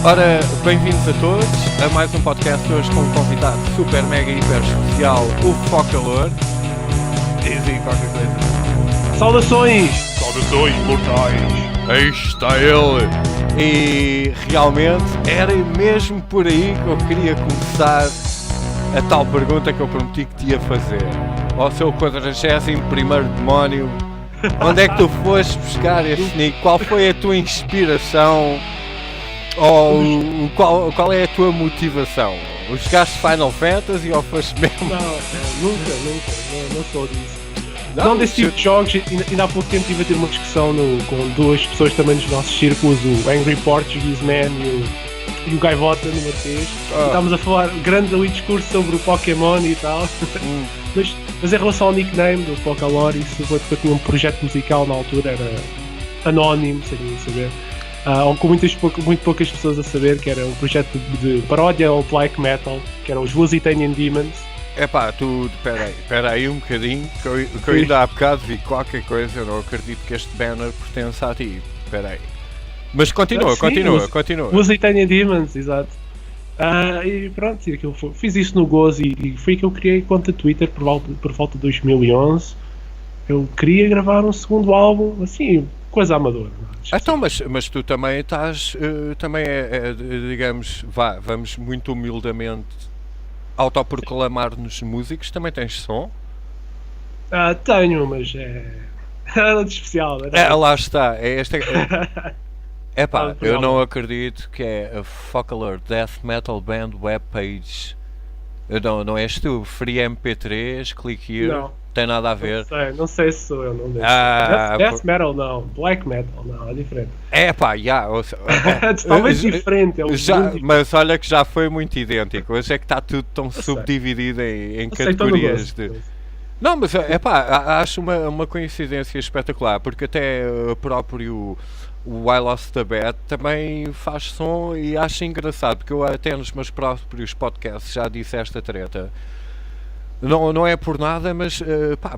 Ora, bem-vindos a todos a mais um podcast hoje com um convidado super, mega, hiper especial, o Focalor. Diz aí qualquer coisa. Saudações! Saudações mortais! Aí está ele! E realmente era mesmo por aí que eu queria começar a tal pergunta que eu prometi que te ia fazer. Ó seu 41º demónio, onde é que tu foste buscar este nick? Qual foi a tua inspiração? Ou qual é a tua motivação? Jogaste Final Fantasy ou foste mesmo? Nunca, não sou disso. Não desse tipo de jogos, ainda há pouco tempo estive a ter uma discussão com duas pessoas também dos nossos círculos, o Angry Portuguese Man e o Gaivota no Marquês. Estávamos a falar grande ali discurso sobre o Pokémon e tal. Mas em relação ao nickname do Focalor, isso foi porque eu tinha um projeto musical na altura, era anónimo, sem saber. Com muito poucas pessoas a saber, que era um projeto de paródia ao black metal, que eram os Lusitanian Demons. Epá, tu, espera aí um bocadinho, que eu ainda há bocado vi qualquer coisa, eu não acredito que este banner pertença a ti, espera aí. Mas continua. Lusitanian Demons, exato. E pronto, fiz isso no Gozo e foi que eu criei conta Twitter por volta de 2011. Eu queria gravar um segundo álbum, assim, coisa amadora. Então, mas tu também estás, digamos, vamos muito humildemente autoproclamar-nos músicos, também tens som? Tenho, mas é nada de especial. Lá está, Epá, eu não acredito que é a Focalor Death Metal Band webpage. Não és tu, Free MP3, click here. Não. Tem nada a ver. Não sei se sou eu, não deixo. Death metal não, black metal não, é diferente. É pá, é totalmente diferente. Mas olha que já foi muito idêntico. Hoje é que está tudo tão subdividido em categorias de... Não, mas é pá, acho uma coincidência espetacular, porque até o próprio I Lost the Bet também faz som e acho engraçado, porque eu até nos meus próprios podcasts já disse esta treta. Não é por nada, mas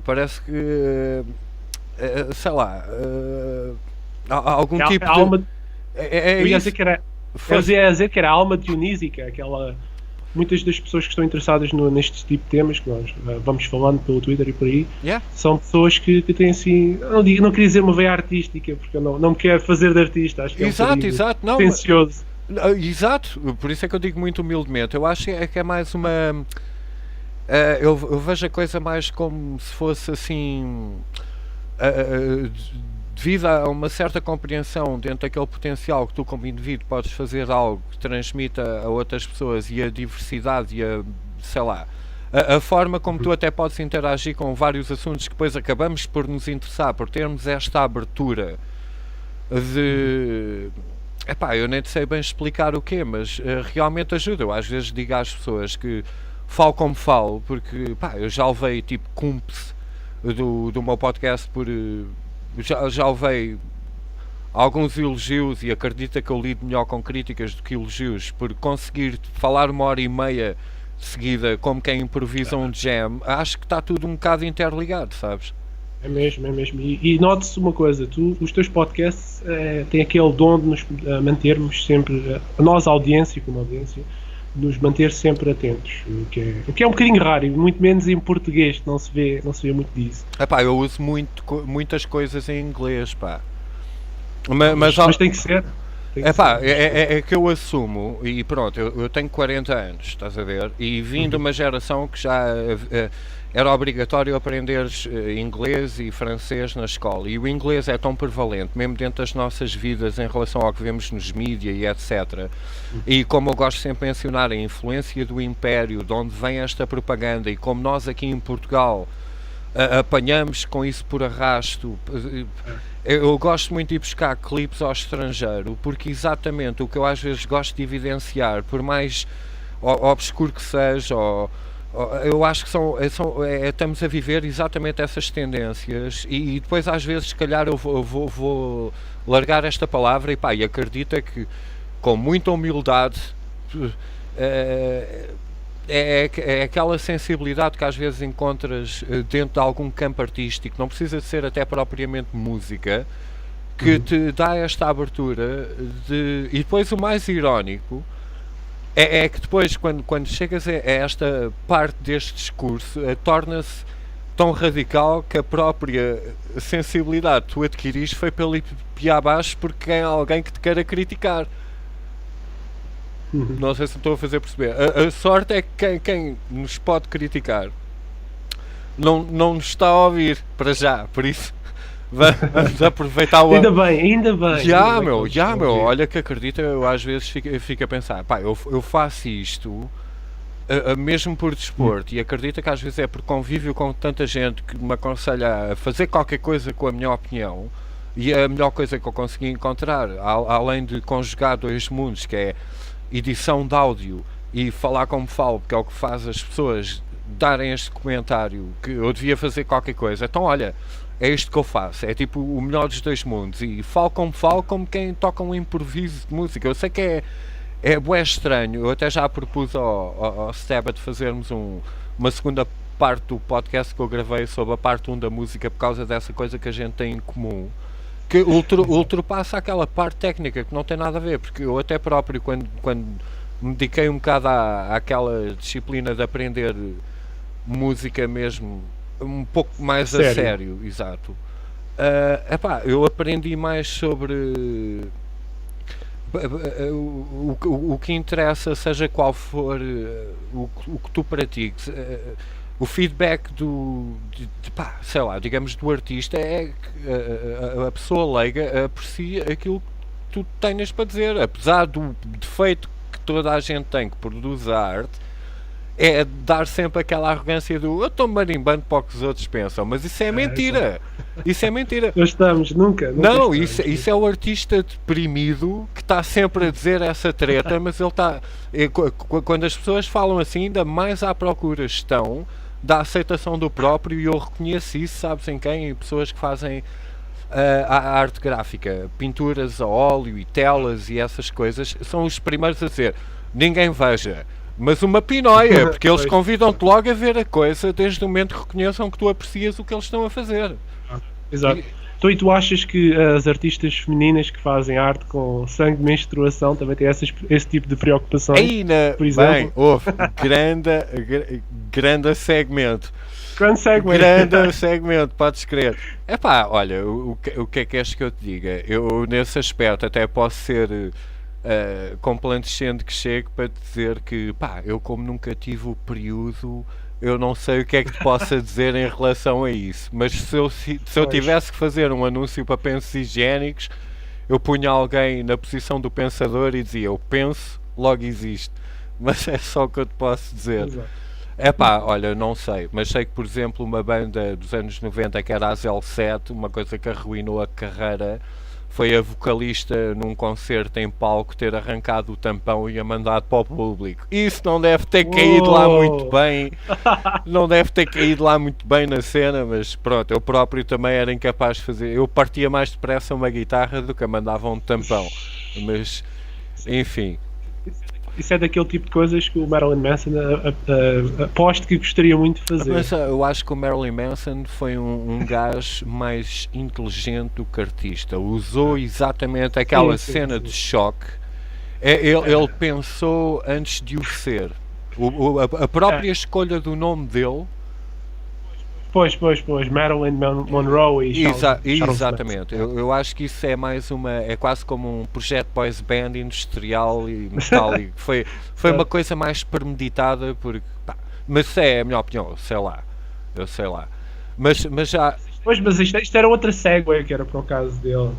parece que sei lá, algum tipo de... Eu ia dizer que era a alma dionísica, aquela... Muitas das pessoas que estão interessadas neste tipo de temas que nós vamos falando pelo Twitter e por aí, são pessoas que têm assim, não queria dizer uma veia artística, porque eu não me quero fazer de artista, acho que exato, não, pretencioso. Exato, por isso é que eu digo muito humildemente, eu acho que é mais uma... eu vejo a coisa mais como se fosse assim, devido a uma certa compreensão dentro daquele potencial que tu como indivíduo podes fazer algo que transmita a outras pessoas e a diversidade e a forma como tu até podes interagir com vários assuntos que depois acabamos por nos interessar, por termos esta abertura de... eu nem sei bem explicar o quê, mas realmente ajuda. Eu às vezes digo às pessoas que falo como falo, porque eu já levei tipo cúmplice do meu podcast por... Já levei alguns elogios e acredita que eu lido melhor com críticas do que elogios por conseguir falar 1h30 seguida como quem improvisa um jam. Acho que está tudo um bocado interligado, sabes? É mesmo. E note-se uma coisa, os teus podcasts têm aquele dom de nos mantermos sempre, nós, a audiência, como audiência, nos manter sempre atentos, o que é um bocadinho raro, e muito menos em português, que não se vê muito disso. Eu uso muitas coisas em inglês, pá. Mas tem que ser. É que eu assumo, e pronto, eu tenho 40 anos, estás a ver, e vim de uma geração que já era obrigatório aprenderes inglês e francês na escola, e o inglês é tão prevalente, mesmo dentro das nossas vidas, em relação ao que vemos nos mídia e etc. E como eu gosto sempre de mencionar a influência do Império, de onde vem esta propaganda, e como nós aqui em Portugal apanhamos com isso por arrasto. Eu gosto muito de ir buscar clipes ao estrangeiro, porque exatamente o que eu às vezes gosto de evidenciar, por mais obscuro que seja, eu acho que estamos a viver exatamente essas tendências, e depois às vezes se calhar eu vou largar esta palavra e acredita que com muita humildade é aquela sensibilidade que às vezes encontras dentro de algum campo artístico, não precisa de ser até propriamente música, que te dá esta abertura e depois o mais irónico é que depois quando chegas a esta parte deste discurso torna-se tão radical que a própria sensibilidade que tu adquiriste foi pelo pia abaixo porque é alguém que te queira criticar. Não sei se me estou a fazer perceber. A sorte é que quem nos pode criticar não nos está a ouvir para já, por isso vamos aproveitar o... Ainda bem. Já, meu, olha que acredita, eu às vezes fico a pensar, pá, eu faço isto mesmo por desporto, e acredita que às vezes é por convívio com tanta gente que me aconselha a fazer qualquer coisa com a minha opinião, e a melhor coisa que eu consegui encontrar, além de conjugar dois mundos, que é edição de áudio e falar como falo, que é o que faz as pessoas darem este comentário que eu devia fazer qualquer coisa. Então olha, é isto que eu faço, é tipo o melhor dos dois mundos, e falo como quem toca um improviso de música. Eu sei que é bué estranho, eu até já propus ao Stebat fazermos uma segunda parte do podcast que eu gravei sobre a parte 1 da música, por causa dessa coisa que a gente tem em comum, que ultrapassa aquela parte técnica que não tem nada a ver, porque eu até próprio quando me dediquei um bocado àquela disciplina de aprender música mesmo um pouco mais a sério, exato, eu aprendi mais sobre o que interessa, seja qual for o que tu pratiques. O feedback sei lá, digamos, do artista é que a pessoa leiga aprecia aquilo que tu tenhas para dizer, apesar do defeito que toda a gente tem que produz a arte, é dar sempre aquela arrogância do eu estou marimbando para o que os outros pensam, mas isso é mentira. Isso é mentira. Nós estamos, nunca não, estamos. Isso é o artista deprimido que está sempre a dizer essa treta, mas ele está... Quando as pessoas falam assim, ainda mais à procura estão da aceitação do próprio, e eu reconheço isso, sabes em quem? Em pessoas que fazem a arte gráfica, pinturas a óleo e telas e essas coisas, são os primeiros a dizer, ninguém veja. Mas uma pinóia, porque eles convidam-te logo a ver a coisa desde o momento que reconheçam que tu aprecias o que eles estão a fazer. Exato. Então, e tu achas que as artistas femininas que fazem arte com sangue de menstruação também têm esse tipo de preocupações? Por exemplo? Bem, houve grande segmento. Grande segmento, podes crer. Olha, o que é que és que eu te diga? Eu, nesse aspecto, até posso ser... complacente que chego para dizer que eu, como nunca tive o período, eu não sei o que é que te possa dizer em relação a isso, mas se eu tivesse que fazer um anúncio para pensos higiênicos, eu punha alguém na posição do pensador e dizia, eu penso, logo existe. Mas é só o que eu te posso dizer. Olha, não sei, mas sei que, por exemplo, uma banda dos anos 90 que era a Zel 7, uma coisa que arruinou a carreira foi a vocalista num concerto em palco ter arrancado o tampão e a mandado para o público. Isso não deve ter caído lá muito bem. Não deve ter caído lá muito bem na cena, mas pronto, eu próprio também era incapaz de fazer. Eu partia mais depressa uma guitarra do que a mandava um tampão. Mas, enfim. Isso é daquele tipo de coisas que o Marilyn Manson aposto que gostaria muito de fazer. Mas eu acho que o Marilyn Manson foi um gajo mais inteligente do que artista. Usou exatamente aquela cena de choque. Ele pensou antes de o ser. A própria escolha do nome dele. Pois, Marilyn Monroe e Charles exatamente. Eu acho que isso é mais é quase como um projeto boys band industrial e metálico. Foi uma coisa mais premeditada, porque, mas é a minha opinião, eu sei lá. Mas já... Pois, mas isto era outra segue que era para o caso dele.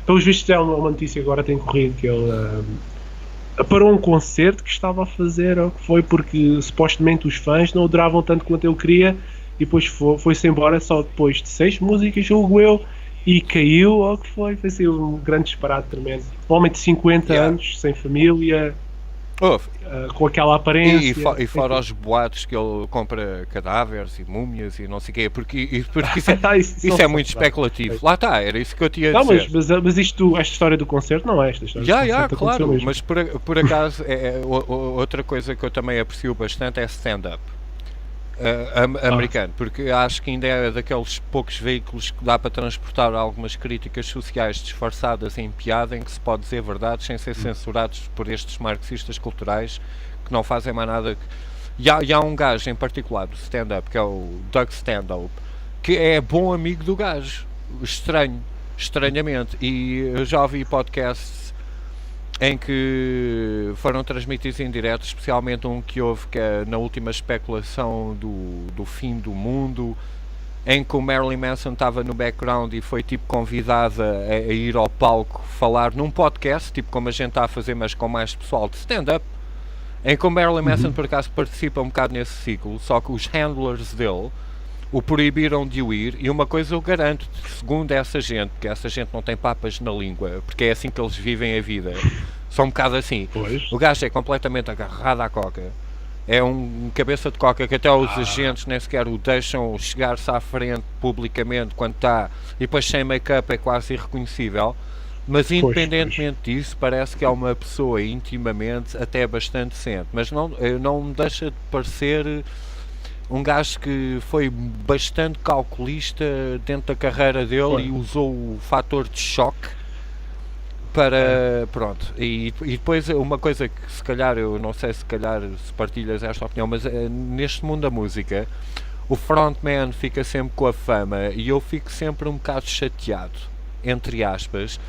Pelos vistos é uma notícia que agora tem corrido, que ele parou um concerto que estava a fazer, ou que foi porque supostamente os fãs não o adoravam tanto quanto ele queria, e depois foi-se embora só depois de 6 músicas, julgo eu, e caiu, ou que foi assim, um grande disparate tremendo. Um homem de 50 anos, sem família, com aquela aparência. E fora os boatos que ele compra cadáveres e múmias e não sei o quê, porque isso é muito especulativo. Lá está, era isso que eu tinha a dizer. Mas esta história do concerto não é esta história. Claro, mas por acaso outra coisa que eu também aprecio bastante é stand-up. americano, porque acho que ainda é daqueles poucos veículos que dá para transportar algumas críticas sociais disfarçadas em piada, em que se pode dizer verdade sem ser censurados por estes marxistas culturais que não fazem mais nada que... E há um gajo em particular do stand-up, que é o Doug Stanhope, que é bom amigo do gajo, estranhamente, e eu já ouvi podcasts em que foram transmitidos em direto, especialmente um que houve que é na última especulação do fim do mundo, em que o Marilyn Manson estava no background e foi tipo convidada a ir ao palco falar num podcast, tipo como a gente está a fazer, mas com mais pessoal de stand-up, em que o Marilyn Manson por acaso participa um bocado nesse ciclo, só que os handlers dele o proibiram de o ir, e uma coisa eu garanto, segundo essa gente, que essa gente não tem papas na língua, porque é assim que eles vivem a vida, são um bocado assim. Pois. O gajo é completamente agarrado à coca, é um cabeça de coca que até os agentes nem sequer o deixam chegar-se à frente publicamente quando está, e depois sem make-up é quase irreconhecível, mas independentemente disso parece que é uma pessoa intimamente até bastante decente, mas não me deixa de parecer um gajo que foi bastante calculista dentro da carreira dele e usou o fator de choque para... Pronto. E depois uma coisa que se calhar, eu não sei se calhar se partilhas esta opinião, mas neste mundo da música, o frontman fica sempre com a fama e eu fico sempre um bocado chateado, entre aspas,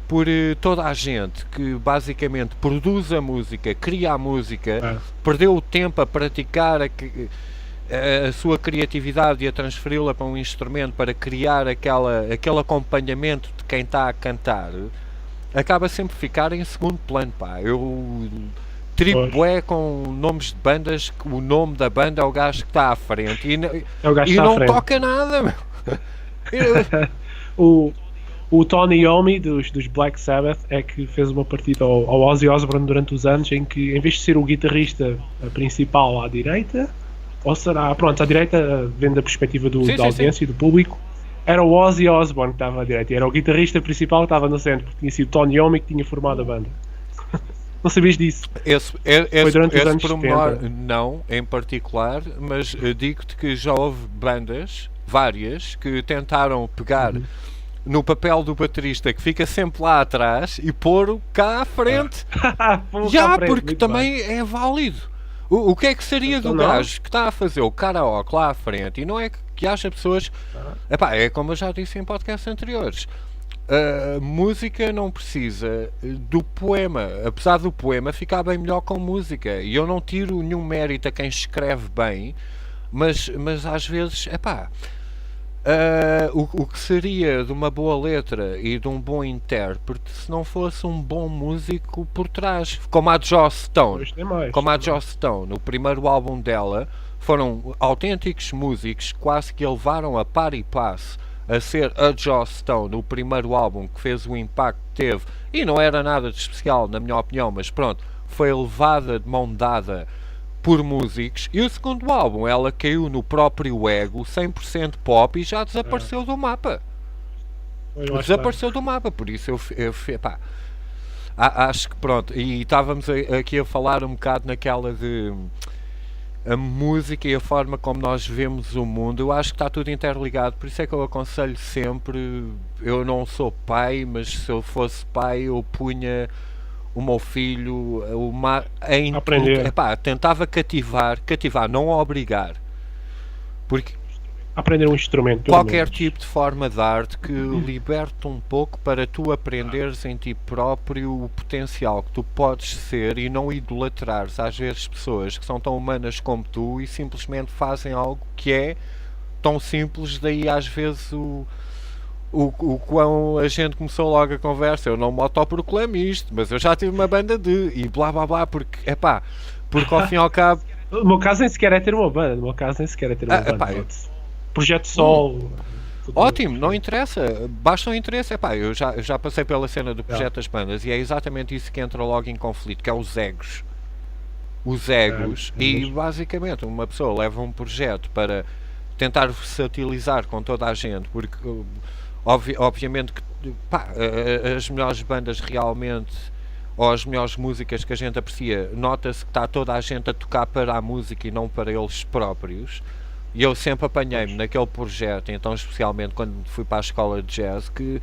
por toda a gente que basicamente produz a música, cria a música, perdeu o tempo a praticar a sua criatividade e a transferi-la para um instrumento para criar aquele acompanhamento de quem está a cantar, acaba sempre a ficar em segundo plano, pá. Eu tripo com nomes de bandas que o nome da banda é o gajo que está à frente e não toca nada. O Tony Iommi dos Black Sabbath é que fez uma partida ao Ozzy Osbourne durante os anos, em que em vez de ser o guitarrista principal à direita, ou será, pronto, à direita, vendo a perspectiva da audiência e do público, era o Ozzy Osbourne que estava à direita, era o guitarrista principal que estava no centro, porque tinha sido Tony Iommi que tinha formado a banda. Não sabias disso? Foi durante os anos pormenor, 70. não, em particular, mas digo-te que já houve bandas, várias, que tentaram pegar no papel do baterista que fica sempre lá atrás e pôr-o cá à frente. Porque também é válido. O que é que seria do gajo que está a fazer o karaoke lá à frente? E não é que haja pessoas... Epá, é como eu já disse em podcasts anteriores. A música não precisa do poema. Apesar do poema ficar bem melhor com música. E eu não tiro nenhum mérito a quem escreve bem, mas às vezes... Epá, o que seria de uma boa letra e de um bom intérprete se não fosse um bom músico por trás, como a Joss Stone. Como a Joss Stone, o primeiro álbum dela, foram autênticos músicos quase que a levaram a par e passo a ser a Joss Stone, o primeiro álbum que fez o impacto que teve, e não era nada de especial na minha opinião, mas pronto, foi levada de mão dada por músicos, e o segundo álbum ela caiu no próprio ego 100% pop e já desapareceu do mapa. Desapareceu do mapa, por isso pá, acho que pronto, e estávamos aqui a falar um bocado naquela de a música e a forma como nós vemos o mundo. Eu acho que está tudo interligado, por isso é que eu aconselho sempre, eu não sou pai, mas se eu fosse pai eu punha o meu filho em aprender. Tentava cativar, não obrigar, porque aprender um instrumento, qualquer tipo de forma de arte que liberte um pouco para tu aprenderes em ti próprio o potencial que tu podes ser e não idolatrares às vezes pessoas que são tão humanas como tu e simplesmente fazem algo que é tão simples. Daí às vezes o quão a gente começou logo a conversa, eu não me autoproclamo isto, mas eu já tive uma banda e blá blá blá, porque ao fim e ao cabo no meu caso nem sequer é ter uma banda, projeto solo. Ótimo, não interessa, basta o interesse. Eu já passei pela cena do projeto das bandas e é exatamente isso que entra logo em conflito, que é os egos. E basicamente uma pessoa leva um projeto para tentar versatilizar com toda a gente, porque obviamente que as melhores bandas realmente, ou as melhores músicas que a gente aprecia, nota-se que está toda a gente a tocar para a música e não para eles próprios. E eu sempre apanhei-me naquele projeto, então especialmente quando fui para a escola de jazz, que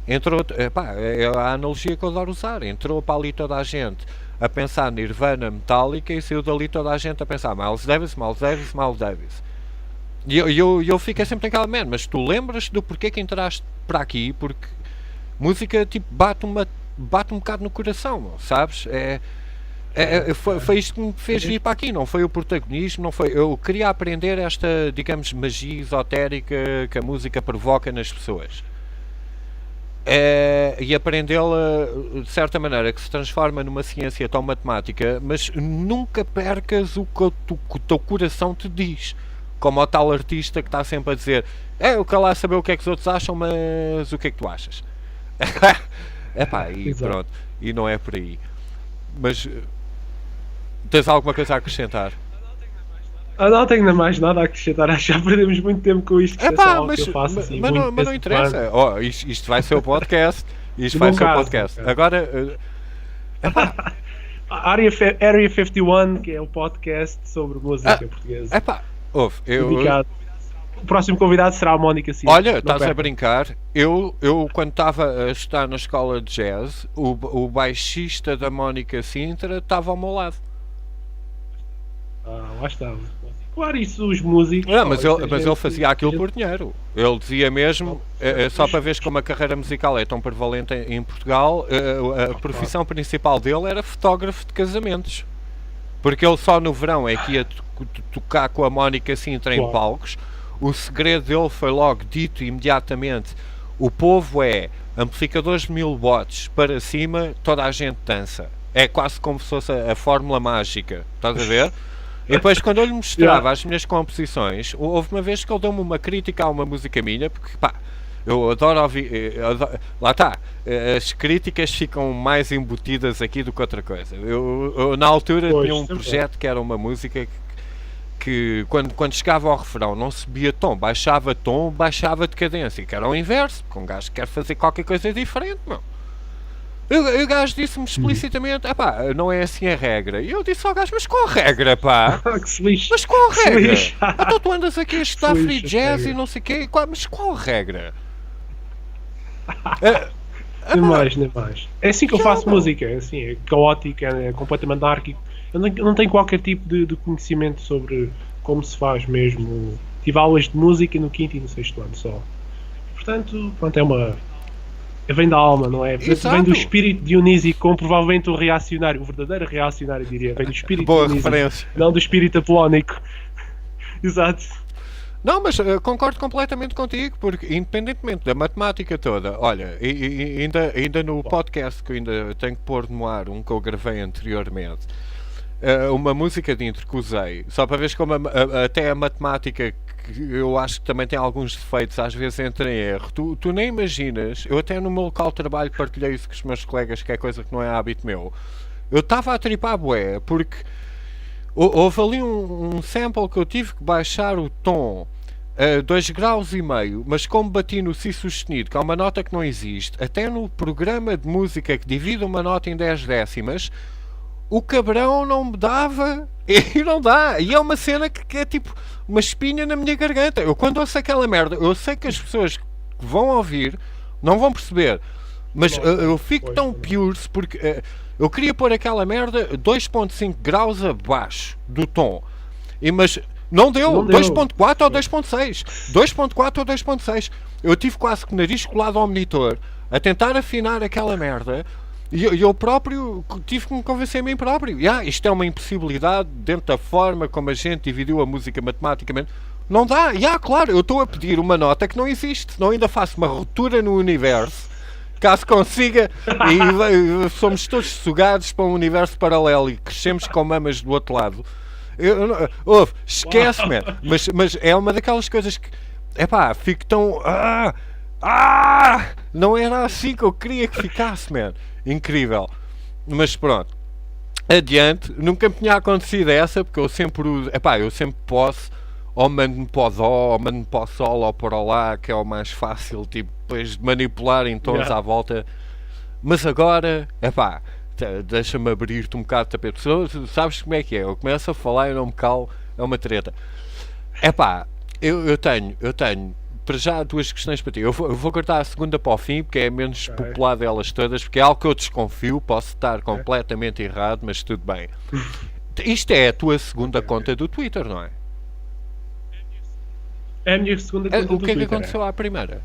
entrou, epá, é a analogia que eu adoro usar, entrou para ali toda a gente a pensar Nirvana, Metallica, e saiu dali toda a gente a pensar Miles Davis, Miles Davis, Miles Davis. E eu fiquei sempre naquela merda, mas tu lembras do porquê que entraste para aqui? Porque música tipo bate um bocado no coração, sabes? Foi isto que me fez vir para aqui, não foi o protagonismo, não foi. Eu queria aprender esta, digamos, magia esotérica que a música provoca nas pessoas. E aprendê-la de certa maneira que se transforma numa ciência tão matemática, mas nunca percas o que o teu coração te diz, como o tal artista que está sempre a dizer eu quero lá saber o que é que os outros acham, mas o que é que tu achas? Epá, e Exato. pronto, e não é por aí. Mas tens alguma coisa a acrescentar? Não tenho mais nada a acrescentar, acho que já perdemos muito tempo com isto, que É é só pá, algo que eu faço assim, mas muito não de vez em interessa. quando. Oh, isto vai ser o podcast. Isto No vai meu ser o caso, podcast. no caso. Agora, epá, Area 51, que é o podcast sobre música portuguesa. epá, ouve, Dedicado. O próximo convidado será a Mónica Silva. olha, Não estás a percam. brincar. Eu quando estava a estudar na escola de jazz, o baixista da Mónica Sintra estava ao meu lado. Lá está. Claro, isso os músicos. Não, mas isso é ele gente- fazia aquilo gente- por dinheiro. Ele dizia mesmo, só para veres como a carreira musical é tão prevalente em Portugal, a profissão principal dele era fotógrafo de casamentos. Porque ele só no verão é que ia tocar com a Mónica Sintra em Claro. palcos. O segredo dele foi logo dito imediatamente. O povo é amplificadores de 1000 watts para cima, toda a gente dança. É quase como se fosse a fórmula mágica. Estás a ver? E depois, quando eu lhe mostrava as minhas composições, houve uma vez que ele deu-me uma crítica a uma música minha, porque pá, eu adoro ouvir. Lá está, as críticas ficam mais embutidas aqui do que outra coisa. Eu na altura Pois, tinha um sempre. projeto que era uma música que quando chegava ao refrão não subia tom, baixava de cadência, que era o inverso, porque um gajo quer fazer qualquer coisa diferente, meu. E o gajo disse-me explicitamente, epá, não é assim a regra. E eu disse ao gajo, mas qual a regra, pá? Que se lixe. Mas qual a Se regra? lixe. Então tu andas aqui a estudar Se free lixe, jazz regra. e não sei o quê, mas qual a regra? Nem mais, nem mais. É assim que eu Já, faço meu. música, é assim, é caótico, é completamente anárquico. Eu não tenho qualquer tipo de conhecimento sobre como se faz mesmo. Tive aulas de música no quinto e no sexto ano só. Portanto, pronto, é uma. Vem da alma, não é? Exato. Vem do espírito dionísico, como provavelmente o reacionário, o verdadeiro reacionário, diria. Vem do espírito Boa dionísico, referência. não do espírito apolónico. Exato. Não, mas concordo completamente contigo, porque independentemente da matemática toda, olha, ainda no podcast que eu ainda tenho que pôr no ar, um que eu gravei anteriormente, uma música de intro que usei, só para veres como até a matemática, que eu acho que também tem alguns defeitos, às vezes entra em erro. Tu nem imaginas, eu até no meu local de trabalho partilhei isso com os meus colegas, que é coisa que não é hábito meu. Eu estava a tripar bué, porque houve ali um sample que eu tive que baixar o tom a 2,5 graus, mas como bati no Si sustenido, que é uma nota que não existe, até no programa de música que divide uma nota em 10 décimas, o cabrão não me dava e não dá. E é uma cena que é tipo uma espinha na minha garganta. Eu quando ouço aquela merda, eu sei que as pessoas que vão ouvir não vão perceber, mas eu fico Pois, tão não. pure porque eu queria pôr aquela merda 2,5 graus abaixo do tom. Mas não deu, Não deu. 2.4 ou 2.6. 2.4 ou 2.6. Eu tive quase que o nariz colado ao monitor a tentar afinar aquela merda. E eu próprio tive que me convencer a mim próprio. Isto é uma impossibilidade dentro da forma como a gente dividiu a música matematicamente. Não dá. Claro, eu estou a pedir uma nota que não existe. Senão ainda faço uma ruptura no universo. Caso consiga, e somos todos sugados para um universo paralelo e crescemos com mamas do outro lado. Ouve, esquece-me. Mas é uma daquelas coisas que, epá, fico tão. Não era assim que eu queria que ficasse, man. Incrível. Mas pronto. Adiante. Nunca me tinha acontecido essa, porque eu sempre uso. Epá, eu sempre posso. Ou mando-me para o dó, ou mando-me para o sol, ou para o lá, que é o mais fácil, tipo, depois de manipular em tons à volta. Mas agora, epá, deixa-me abrir-te um bocado de tapete. Sabes como é que é? Eu começo a falar e não me calo, é uma treta. Epá, eu tenho para já duas questões para ti. Eu vou cortar a segunda para o fim, porque é a menos popular delas todas, porque é algo que eu desconfio, posso estar completamente errado, mas tudo bem. Isto é a tua segunda conta do Twitter, não é? É a minha segunda conta do O que é que Twitter, aconteceu à primeira?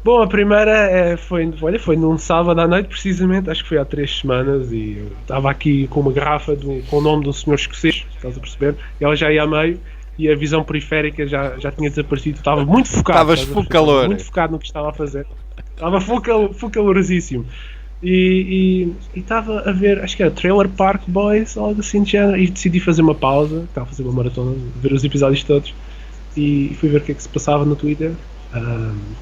Bom, a primeira foi num sábado à noite, precisamente, acho que foi há 3 semanas, e eu estava aqui com uma garrafa com o nome de um senhor escocês, estás a perceber? E ela já ia a meio, e a visão periférica já tinha desaparecido, estava muito focado. Estavas full calor. Muito focado no que estava a fazer. Estava full calorosíssimo. E estava a ver, acho que era Trailer Park Boys, algo assim de género, e decidi fazer uma pausa, estava a fazer uma maratona, ver os episódios todos, e fui ver o que é que se passava no Twitter.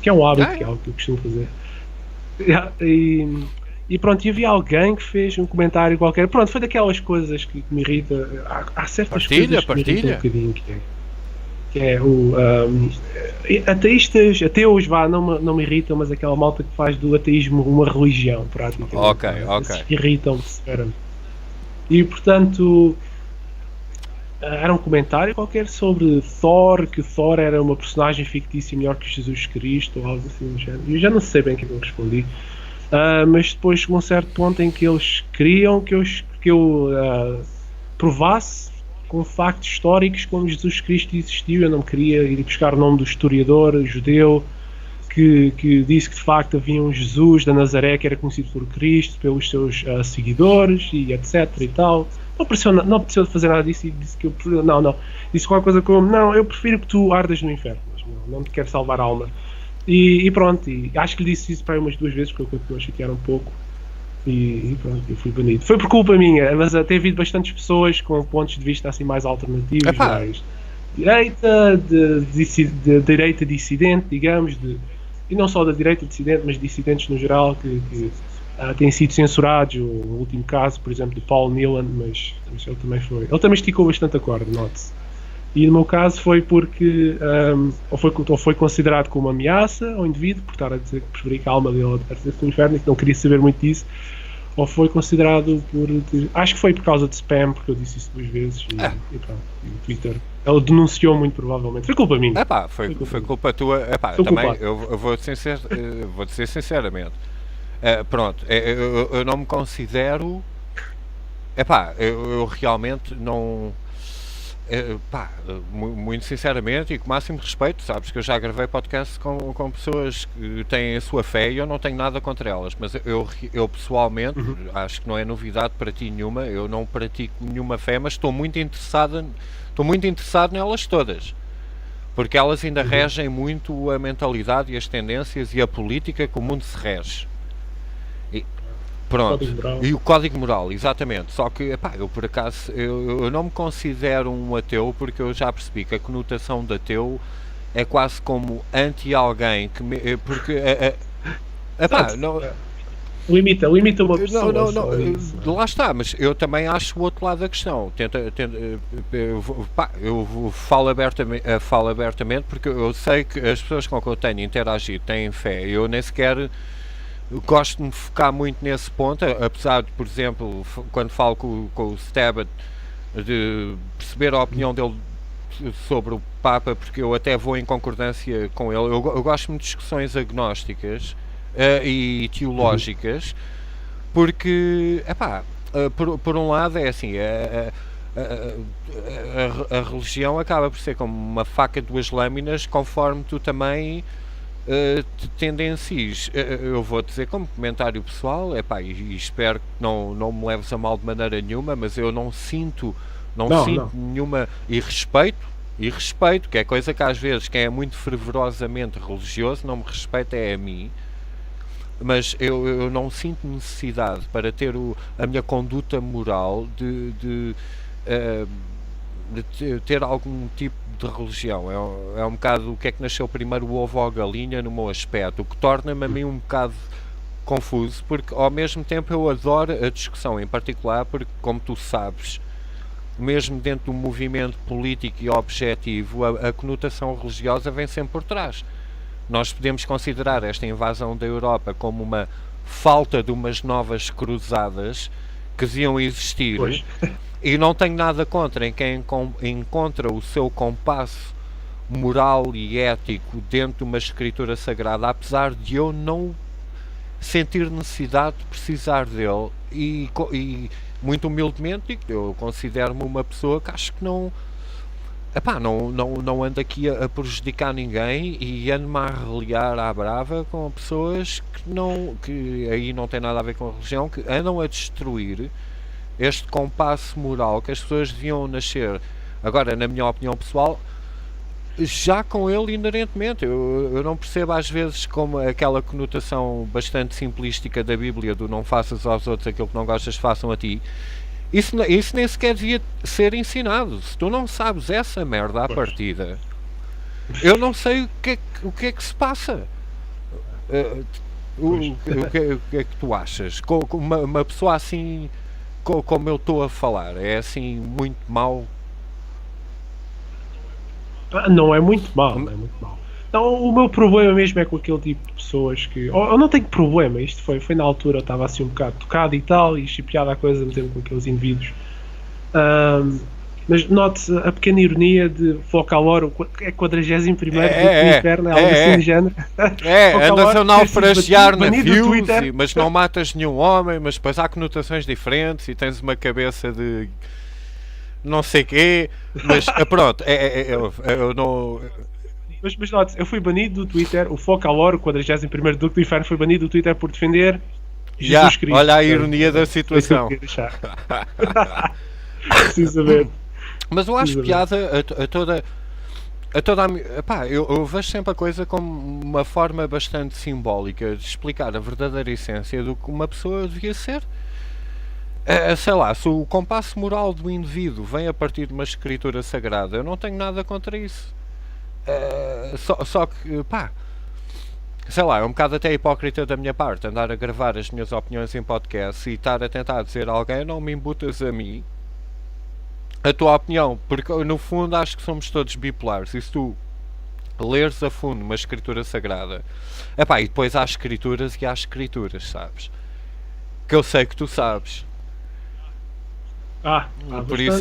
Que é um hábito, que é algo que eu costumo fazer. E pronto, e havia alguém que fez um comentário qualquer. Pronto, foi daquelas coisas que me irrita. Há certas coisas que me irritam um bocadinho, que é o ateus não me irritam, mas aquela malta que faz do ateísmo uma religião, praticamente. Ok. Irritam-me severamente. E portanto, era um comentário qualquer sobre Thor, que Thor era uma personagem fictícia melhor que Jesus Cristo ou algo assim do género. Eu já não sei bem o que eu respondi, mas depois chegou um certo ponto em que eles queriam que eu provasse com factos históricos como Jesus Cristo existiu. Eu não queria ir buscar o nome do historiador judeu que disse que de facto havia um Jesus da Nazaré que era conhecido por Cristo, pelos seus seguidores e etc e tal. Não precisou fazer nada disso, e disse que eu prefiro, não, disse qualquer coisa como, não, eu prefiro que tu ardas no inferno, mas não te quero salvar a alma. E pronto, e acho que lhe disse isso para aí umas 2 vezes, porque eu continuo a chatear um pouco, e pronto, eu fui banido. Foi por culpa minha, mas tem havido bastantes pessoas com pontos de vista assim mais alternativos, mais direita dissidente, digamos, e não só da direita dissidente, mas dissidentes no geral, que têm sido censurados. O último caso, por exemplo, do Paul Newland, mas ele também foi. Ele também esticou bastante a corda, note-se. E no meu caso foi porque ou foi considerado como uma ameaça ao indivíduo, por estar a dizer que preferia que a alma dele arder no inferno e que não queria saber muito disso, ou foi considerado acho que foi por causa de spam, porque eu disse isso 2 vezes e pronto, e o Twitter. Ele denunciou muito provavelmente. Foi culpa minha. Foi culpa tua. Também eu vou dizer sinceramente. Pronto, eu não me considero. Eu realmente não. Muito sinceramente e com o máximo respeito, sabes que eu já gravei podcast com pessoas que têm a sua fé e eu não tenho nada contra elas, mas eu pessoalmente, acho que não é novidade para ti nenhuma, eu não pratico nenhuma fé, mas estou muito interessado nelas todas, porque elas ainda regem muito a mentalidade e as tendências e a política que o mundo se rege. Pronto, e o código moral, exatamente. Só que, eu por acaso, eu não me considero um ateu, porque eu já percebi que a conotação de ateu é quase como anti-alguém, porque, não... Limita uma pessoa. Não, lá está, mas eu também acho o outro lado da questão. Eu falo abertamente, porque eu sei que as pessoas com que eu tenho interagido têm fé. Eu nem sequer gosto de me focar muito nesse ponto, apesar de, por exemplo, quando falo com o Stabat, de perceber a opinião dele sobre o Papa, porque eu até vou em concordância com ele. Eu gosto muito de discussões agnósticas e teológicas, porque, por um lado é assim, a religião acaba por ser como uma faca de 2 lâminas, conforme tu também te tendencies. Eu vou dizer como comentário pessoal, e espero que não me leves a mal de maneira nenhuma, mas eu não sinto nenhuma, e respeito, que é coisa que às vezes quem é muito fervorosamente religioso não me respeita é a mim, mas eu não sinto necessidade para ter a minha conduta moral de ter algum tipo de religião. É um bocado o que é que nasceu primeiro, o ovo ou a galinha, no meu aspecto, o que torna-me a mim um bocado confuso, porque ao mesmo tempo eu adoro a discussão, em particular porque, como tu sabes, mesmo dentro do movimento político e objetivo, a conotação religiosa vem sempre por trás. Nós podemos considerar esta invasão da Europa como uma falta de umas novas cruzadas que deviam existir. Pois. E não tenho nada contra em quem encontra o seu compasso moral e ético dentro de uma escritura sagrada, apesar de eu não sentir necessidade de precisar dele. E muito humildemente, eu considero-me uma pessoa que acho que não ando aqui a prejudicar ninguém e ando-me a reliar à brava com pessoas que aí não tem nada a ver com a religião, que andam a destruir este compasso moral que as pessoas deviam nascer. Agora, na minha opinião pessoal, já com ele inerentemente, eu não percebo às vezes como aquela conotação bastante simplística da Bíblia do não faças aos outros aquilo que não gostas, façam a ti. Isso nem sequer devia ser ensinado. Se tu não sabes essa merda à partida, eu não sei o que é que se passa. O que é que tu achas? Uma pessoa assim, como eu estou a falar, é assim muito mau? Não é muito mau, não é muito mau. Não, o meu problema mesmo é com aquele tipo de pessoas que. Eu não tenho problema, isto foi na altura, eu estava assim um bocado tocado e tal, e chipiada a coisa, meter-me com aqueles indivíduos. Mas note a pequena ironia de Focalor, é 41º do inferno, é algo assim de género. Andas a naufragiar navios, mas não matas nenhum homem, mas depois há conotações diferentes e tens uma cabeça de não sei quê, mas pronto, eu não. Mas note, eu fui banido do Twitter, o Focalor, o 41º Duque do Inferno, foi banido do Twitter por defender Jesus Cristo. Olha a ironia da situação. Precisamente. Mas eu acho piada a toda eu vejo sempre a coisa como uma forma bastante simbólica de explicar a verdadeira essência do que uma pessoa devia ser. Sei lá, se o compasso moral do indivíduo vem a partir de uma escritura sagrada, eu não tenho nada contra isso. Só que, sei lá, é um bocado até hipócrita da minha parte andar a gravar as minhas opiniões em podcast e estar a tentar dizer a alguém: não me embutas a mim a tua opinião, porque no fundo acho que somos todos bipolares. E se tu leres a fundo uma escritura sagrada, e depois há escrituras e há escrituras, sabes? Que eu sei que tu sabes. Por isso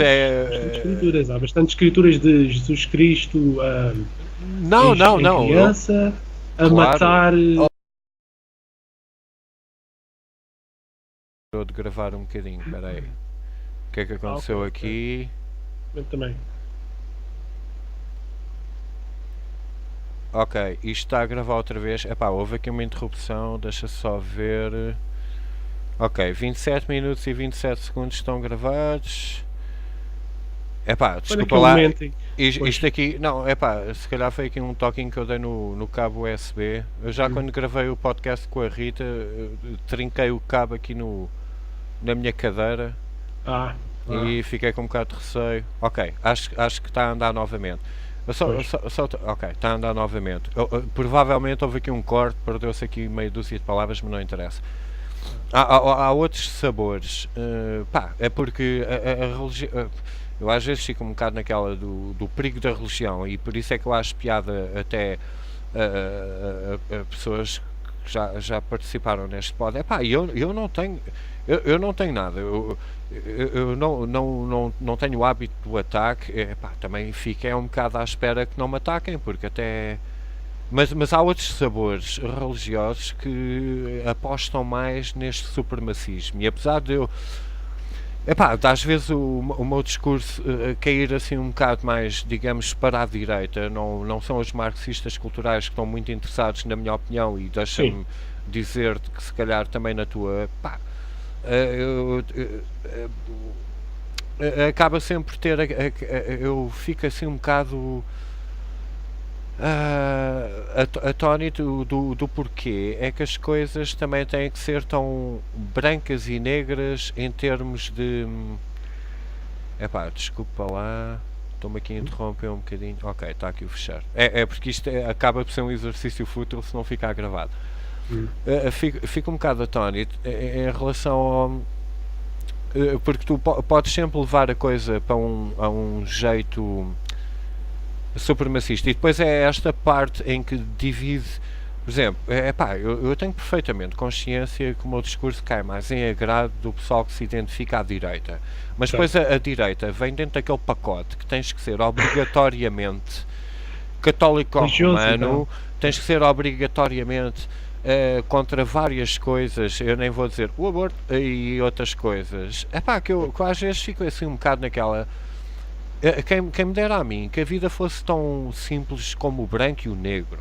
há bastantes escrituras de Jesus Cristo não criança a matar. Vou de gravar um bocadinho, peraí. O que é que aconteceu aqui? Eu também. Ok, isto está a gravar outra vez. Houve aqui uma interrupção, deixa só ver. Ok, 27 minutos e 27 segundos estão gravados. Desculpa lá. Isto aqui, não, se calhar foi aqui um toquinho que eu dei no cabo USB. Eu já quando gravei o podcast com a Rita, trinquei o cabo aqui na minha cadeira. E fiquei com um bocado de receio. Ok, acho que está a andar novamente. Ok, está a andar novamente. Provavelmente houve aqui um corte, perdeu-se aqui meia dúzia de palavras, mas não interessa. Há outros sabores. É porque a religião. Eu às vezes fico um bocado naquela do perigo da religião, e por isso é que eu acho piada até a pessoas que já participaram neste pod. Eu não tenho. Eu não tenho nada. Eu não tenho o hábito do ataque. Também fico um bocado à espera que não me ataquem, porque até. Mas há outros sabores religiosos que apostam mais neste supremacismo. E apesar de eu. Às vezes o meu discurso cair assim um bocado mais, digamos, para a direita, não são os marxistas culturais que estão muito interessados na minha opinião, e deixa-me dizer-te que se calhar também na tua. Acaba sempre por ter. Eu fico assim um bocado. Atónito do porquê é que as coisas também têm que ser tão brancas e negras em termos de. Desculpa lá, estou-me aqui a interromper um bocadinho. Ok, está aqui o fechar. Porque isto acaba por ser um exercício fútil se não ficar gravado. Fico um bocado atónito em relação ao. Porque tu podes sempre levar a coisa para um jeito supremacista, e depois é esta parte em que divide Por exemplo, eu tenho perfeitamente consciência que o meu discurso cai mais em agrado do pessoal que se identifica à direita. Mas depois a direita vem dentro daquele pacote que tens que ser obrigatoriamente católico romano, tens que ser obrigatoriamente contra várias coisas, eu nem vou dizer o aborto e outras coisas. Que eu às vezes fico assim um bocado naquela. Quem me dera a mim que a vida fosse tão simples como o branco e o negro.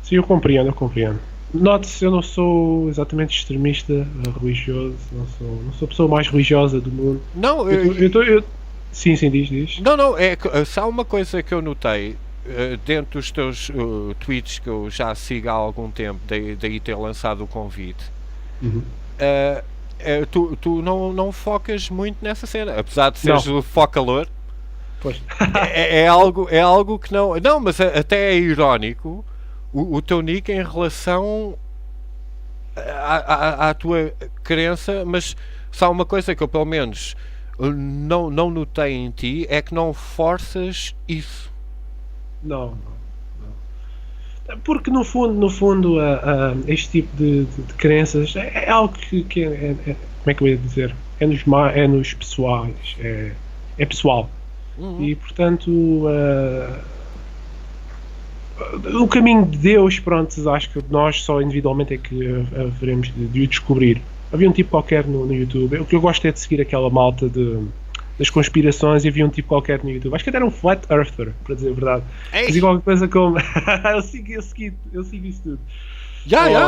Sim, eu compreendo. Note-se, eu não sou exatamente extremista religioso, não sou a pessoa mais religiosa do mundo. Não, Sim, diz. Não, se há uma coisa que eu notei dentro dos teus tweets que eu já sigo há algum tempo, daí ter lançado o convite, tu não focas muito nessa cena, apesar de seres o focalor. Pois. É algo que não. Não, mas até é irónico o teu nick em relação à tua crença, mas se há uma coisa que eu pelo menos não notei em ti é que não forças isso. Não. Porque no fundo este tipo de crenças é algo que como é que eu ia dizer? É nos pessoais, é pessoal. E portanto o caminho de Deus, pronto, acho que nós só individualmente é que haveremos de o descobrir. Havia um tipo qualquer no YouTube, o que eu gosto é de seguir aquela malta das conspirações, e havia um tipo qualquer no YouTube, acho que até era um flat earther, para dizer a verdade. Dizia qualquer coisa como eu sigo isso tudo.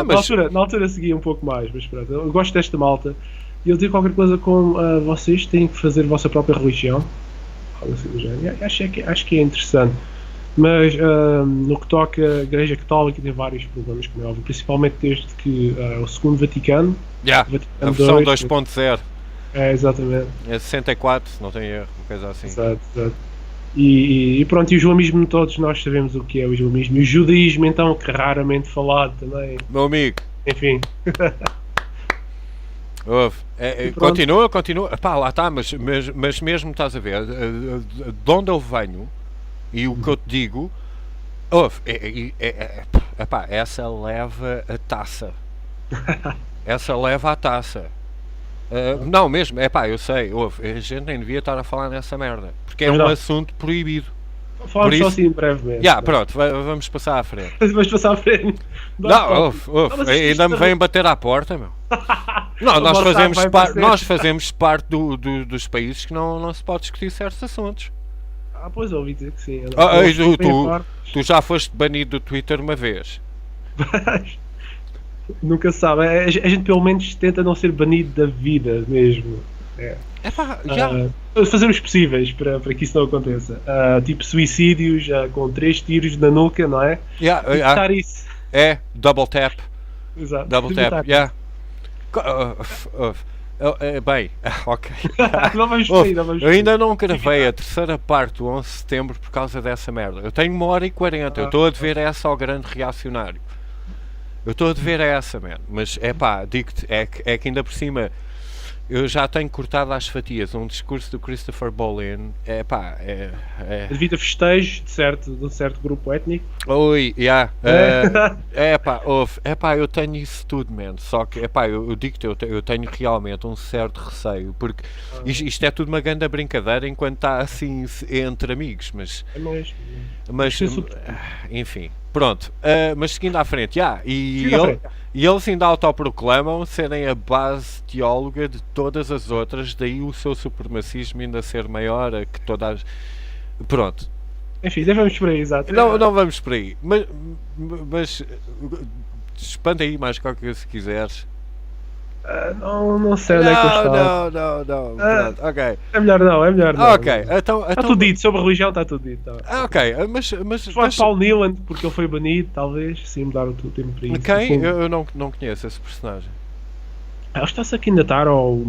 Mas Na altura seguia um pouco mais, mas pronto, eu gosto desta malta, e ele dizia qualquer coisa como vocês têm que fazer a vossa própria religião, algo assim do género. Acho que é interessante. Mas no que toca à Igreja Católica tem vários problemas, como é óbvio, principalmente desde que o segundo Vaticano, a versão 2.0, exatamente, é 64, se não tem erro, uma coisa assim. Exato. E pronto, e o islamismo, todos nós sabemos o que é o islamismo, e o judaísmo então, que raramente falado também. Meu amigo, enfim. Continua. Lá está, mas mesmo estás a ver de onde eu venho e o que eu te digo, essa leva a taça. Essa leva a taça. Não, mesmo, eu sei, a gente nem devia estar a falar nessa merda, porque é um assunto proibido. Falamos só assim brevemente. Pronto, vamos passar à frente. Vamos passar à frente. Ainda me vêm bater à porta, meu. Não, nós fazemos parte dos países que não se pode discutir certos assuntos. Pois ouvi dizer que sim. Tu já foste banido do Twitter uma vez. Nunca se sabe. A gente pelo menos tenta não ser banido da vida mesmo. Fazer os possíveis para que isso não aconteça. Tipo suicídios com 3 tiros na nuca, não é? Isso. Double tap. Exato. Double tap, bem, ok. Não vamos por aí. Eu ainda não gravei a terceira parte do 11 de setembro por causa dessa merda. Eu tenho 1h40, eu estou a dever essa ao grande reacionário. Eu estou a dever essa, man. Mas digo-te, é que ainda por cima eu já tenho cortado às fatias um discurso do Christopher Bolin. Devido a festejo de um certo grupo étnico. Eu tenho isso tudo, man. Só que, eu digo-te, eu tenho realmente um certo receio, porque isto é tudo uma grande brincadeira enquanto está assim entre amigos, mas... enfim, pronto. Mas seguindo à frente, e eles ainda autoproclamam serem a base teóloga de todas as outras, daí o seu supremacismo ainda ser maior que todas. Pronto. Enfim, não vamos por aí, exato. Não vamos por aí. Mas expande aí mais qualquer coisa se quiseres. Não sei onde é que eu estava. Não. Pronto, ok. É melhor não. Ok, então. Está tudo dito, sobre a religião está tudo dito. Ok, mas foi Paul Newland, porque ele foi banido, talvez, sim, mudar o tempo para isso. Quem? Eu não conheço esse personagem. Ele está-se a candidatar ao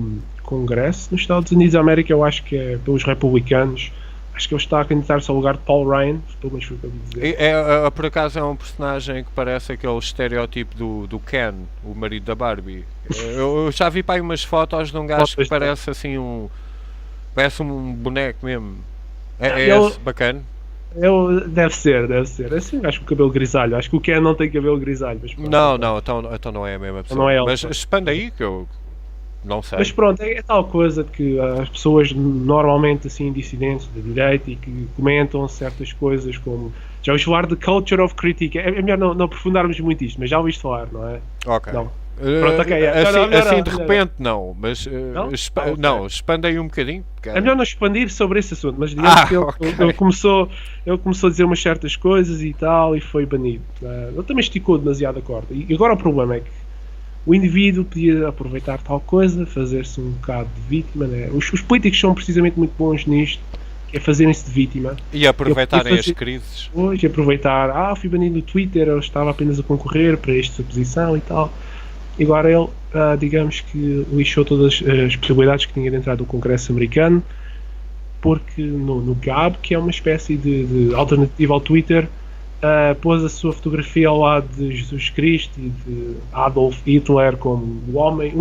Congresso nos Estados Unidos da América, eu acho que é pelos republicanos. Acho que ele está a candidatar-se ao lugar de Paul Ryan, pelo menos foi o que eu ia dizer. Por acaso é um personagem que parece aquele estereótipo do Ken, o marido da Barbie. Eu já vi para aí umas fotos de um gajo que parece assim parece um boneco mesmo. É esse, bacana. Deve ser. Assim, acho que o cabelo grisalho. Acho que o Ken não tem cabelo grisalho. Mas pronto, Não, então não é a mesma pessoa. não é ele. Mas expanda aí que eu não sei. Mas pronto, é tal coisa que as pessoas normalmente assim dissidentes da direita e que comentam certas coisas como já ouviste falar de culture of critique, é melhor não aprofundarmos muito isto, mas já ouviste falar, não é? Ok. Não. Pronto, ok. Assim de repente não, mas Não? não, expanda aí um bocadinho. É melhor não expandir sobre esse assunto, mas digamos que ok. ele começou a dizer umas certas coisas e tal e foi banido. Ele também esticou demasiado a corda. E agora o problema é que o indivíduo podia aproveitar tal coisa, fazer-se um bocado de vítima, né? Os políticos são precisamente muito bons nisto, que é fazerem-se de vítima. E aproveitarem as crises. Hoje, aproveitar, fui banido do Twitter, eu estava apenas a concorrer para esta posição e tal. E agora ele, digamos que lixou todas as possibilidades que tinha de entrar do Congresso americano, porque no Gab, que é uma espécie de alternativa ao Twitter, pôs a sua fotografia ao lado de Jesus Cristo e de Adolf Hitler como o homem,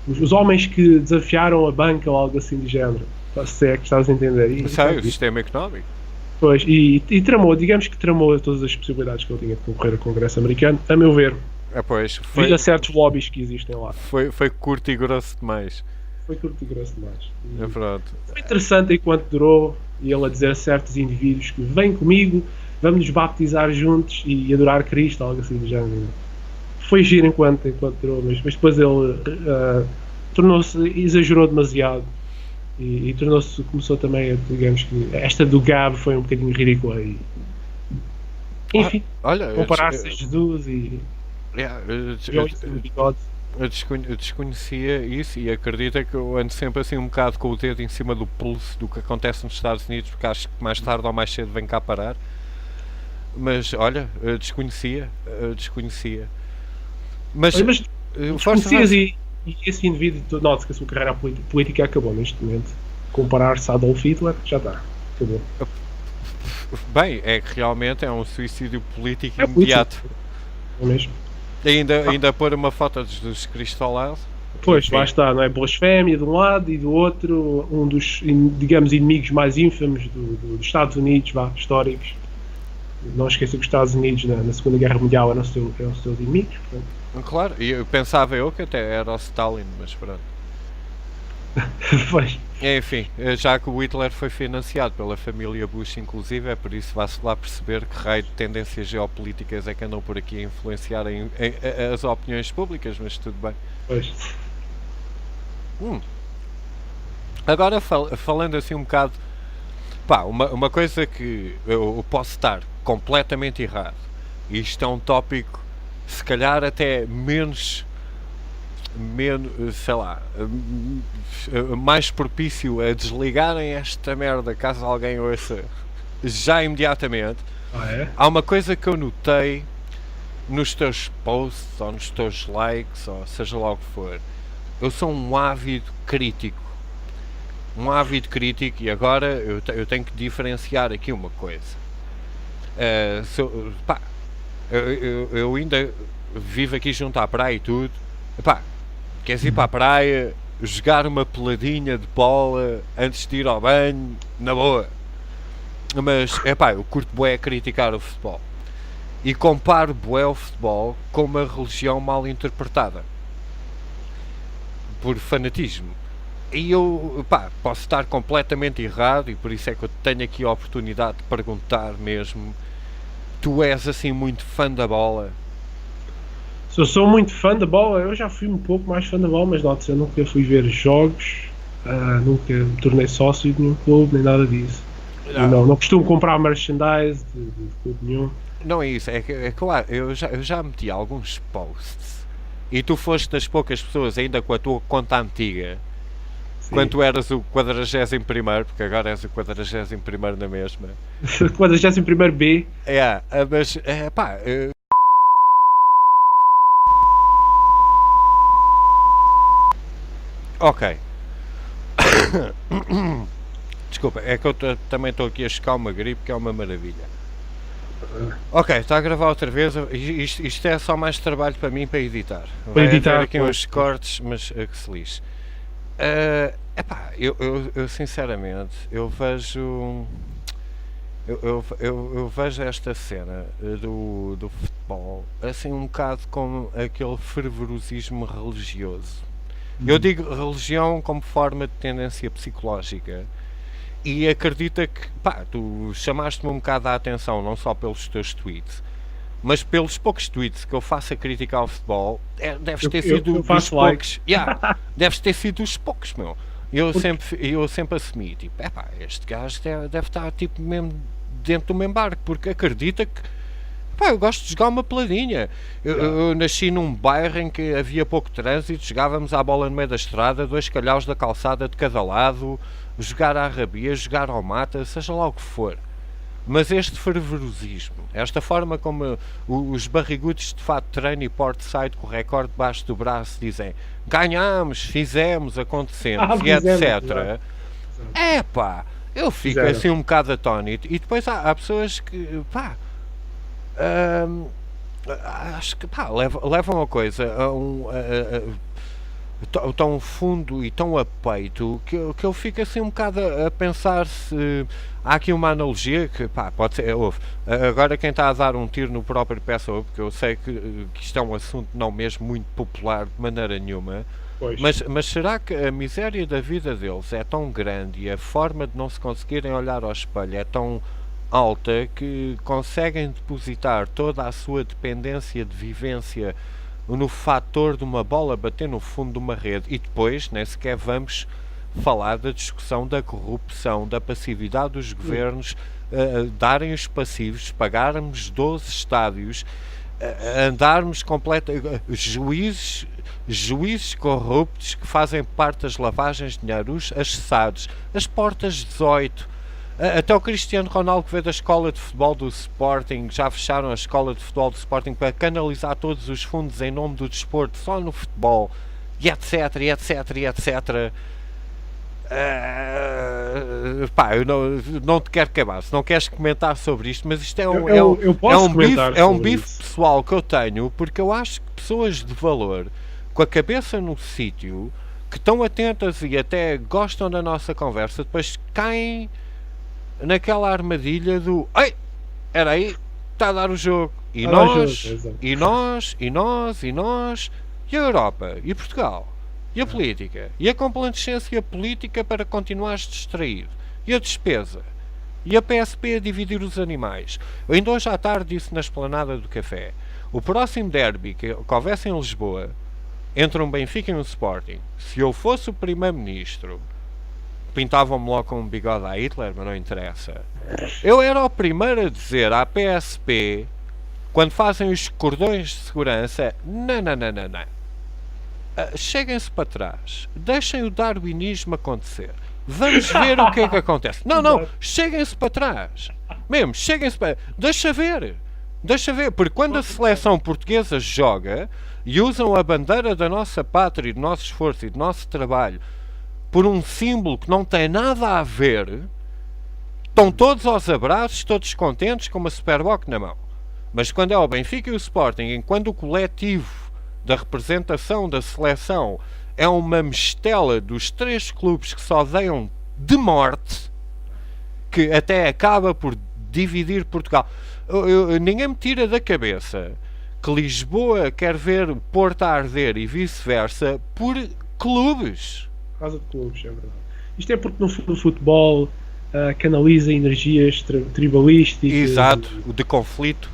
os homens que desafiaram a banca ou algo assim de género. Se é que estás a entender. Sei, o sistema económico. Pois, e tramou, digamos que tramou todas as possibilidades que ele tinha de concorrer ao Congresso americano, a meu ver. Pois, Devido a certos lobbies que existem lá. Foi curto e grosso demais. Foi curto e grosso demais. Pronto. Foi interessante enquanto durou, e ele a dizer a certos indivíduos que vem comigo, vamos nos baptizar juntos e adorar Cristo, algo assim do género. Foi giro enquanto durou, mas depois ele exagerou demasiado e começou também a, digamos que esta do Gab foi um bocadinho ridícula e enfim, comparar-se a Jesus e eu desconhecia isso e acredita que eu ando sempre assim um bocado com o dedo em cima do pulso do que acontece nos Estados Unidos, porque acho que mais tarde ou mais cedo vem cá parar. Mas olha, eu desconhecia. Mas desconhecias e esse indivíduo, nota-se que a sua carreira política acabou neste momento. Comparar-se a Adolf Hitler, já está, acabou. Bem, é que realmente é um suicídio político imediato. É mesmo. Ainda pôr uma foto de Jesus Cristo ao lado. Pois, lá está, não é? Blasfémia de um lado e do outro, um dos, digamos, inimigos mais ínfamos dos Estados Unidos, históricos. Não esqueça que os Estados Unidos na Segunda Guerra Mundial eram os seus inimigos. Portanto. Claro, e eu pensava que até era o Stalin, mas pronto. Pois. Enfim, já que o Hitler foi financiado pela família Bush, inclusive, é por isso vá-se lá perceber que raio de tendências geopolíticas é que andam por aqui a influenciar as opiniões públicas, mas tudo bem. Pois. Agora, falando assim um bocado, uma coisa que eu posso estar completamente errado, e isto é um tópico, se calhar até menos, sei lá, mais propício a desligarem esta merda caso alguém ouça já imediatamente. É? Há uma coisa que eu notei nos teus posts ou nos teus likes ou seja lá o que for. Eu sou um ávido crítico e agora eu tenho que diferenciar aqui uma coisa. Eu ainda vivo aqui junto à praia e tudo. Queres ir para a praia, jogar uma peladinha de bola antes de ir ao banho, na boa. Mas, eu curto bué a criticar o futebol. E comparo bué o futebol com uma religião mal interpretada. Por fanatismo. E eu, posso estar completamente errado e por isso é que eu tenho aqui a oportunidade de perguntar mesmo. Tu és assim muito fã da bola? Se eu sou muito fã da bola, eu já fui um pouco mais fã da bola, mas note-se, eu nunca fui ver jogos, nunca me tornei sócio de nenhum clube, nem nada disso. Não costumo comprar merchandise de clube nenhum. Não é isso, é claro, eu já meti alguns posts e tu foste das poucas pessoas ainda com a tua conta antiga. Sim. Quando tu eras o 41º, porque agora és o 41º na mesma. 41º B. Mas, ok. Desculpa, é que eu também estou aqui a chocar uma gripe, que é uma maravilha. Ok, está a gravar outra vez. Isto é só mais trabalho para mim para editar. Vai editar aqui uns cortes, mas que se lixe. Eu sinceramente, eu vejo eu vejo esta cena do futebol assim um bocado como aquele fervorosismo religioso. Eu digo religião como forma de tendência psicológica e acredita que, pá, tu chamaste-me um bocado a atenção não só pelos teus tweets, mas pelos poucos tweets que eu faço a criticar o futebol, deves ter sido dos poucos. Yeah, deves ter sido dos poucos, meu. Eu sempre assumi, tipo, este gajo deve estar tipo mesmo dentro do mesmo barco, porque acredita que, pá, eu gosto de jogar uma peladinha. Eu nasci num bairro em que havia pouco trânsito, jogávamos à bola no meio da estrada, 2 calhaus da calçada de cada lado, jogar à rabia, jogar ao mata, seja lá o que for. Mas este fervorosismo, esta forma como os barrigudos de fato de treino e porte-side com o recorde debaixo do braço dizem ganhamos, fizemos, acontecemos e etc. Eu fico assim um bocado atónito. E depois há pessoas que, pá, acho que, pá, levam a coisa tão fundo e tão a peito que eu fico assim um bocado a pensar se há aqui uma analogia que, pá, pode ser, agora quem está a dar um tiro no próprio pessoa, porque eu sei que isto é um assunto não mesmo muito popular de maneira nenhuma, mas será que a miséria da vida deles é tão grande e a forma de não se conseguirem olhar ao espelho é tão alta que conseguem depositar toda a sua dependência de vivência no fator de uma bola bater no fundo de uma rede e depois nem sequer vamos falar da discussão da corrupção, da passividade dos governos, darem os passivos, pagarmos 12 estádios, andarmos juízes corruptos que fazem parte das lavagens de dinheiro, os acessados, as portas 18. Até o Cristiano Ronaldo, que veio da escola de futebol do Sporting, já fecharam a escola de futebol do Sporting para canalizar todos os fundos em nome do desporto só no futebol, e etc, e etc, e etc. Pá, eu não te quero acabar, se não queres comentar sobre isto, mas isto é um bife pessoal que eu tenho, porque eu acho que pessoas de valor, com a cabeça no sítio, que estão atentas e até gostam da nossa conversa, depois caem naquela armadilha do ei, era aí, está a dar o jogo e nós, e a Europa, e Portugal, e a política, e a complacência política para continuares distraído, e a despesa, e a PSP a dividir os animais. Eu ainda hoje à tarde disse na esplanada do café, o próximo derby que houvesse em Lisboa entre um Benfica e um Sporting, se eu fosse o primeiro-ministro, pintavam-me logo com um bigode a Hitler, mas não interessa. Eu era o primeiro a dizer à PSP, quando fazem os cordões de segurança, não. Cheguem-se para trás. Deixem o darwinismo acontecer. Vamos ver o que é que acontece. Não, cheguem-se para trás. Mesmo, cheguem-se para... Deixa ver, porque quando a seleção portuguesa joga e usam a bandeira da nossa pátria, do nosso esforço e do nosso trabalho por um símbolo que não tem nada a ver, estão todos aos abraços, todos contentes, com uma Superboc na mão. Mas quando é o Benfica e o Sporting, enquanto o coletivo da representação da seleção é uma mistela dos 3 clubes que se odeiam de morte, que até acaba por dividir Portugal. Ninguém me tira da cabeça que Lisboa quer ver o Porto a arder e vice-versa por clubes. Por causa de clubes, é verdade. Isto é porque no futebol canaliza energias tribalísticas. Exato, de conflito.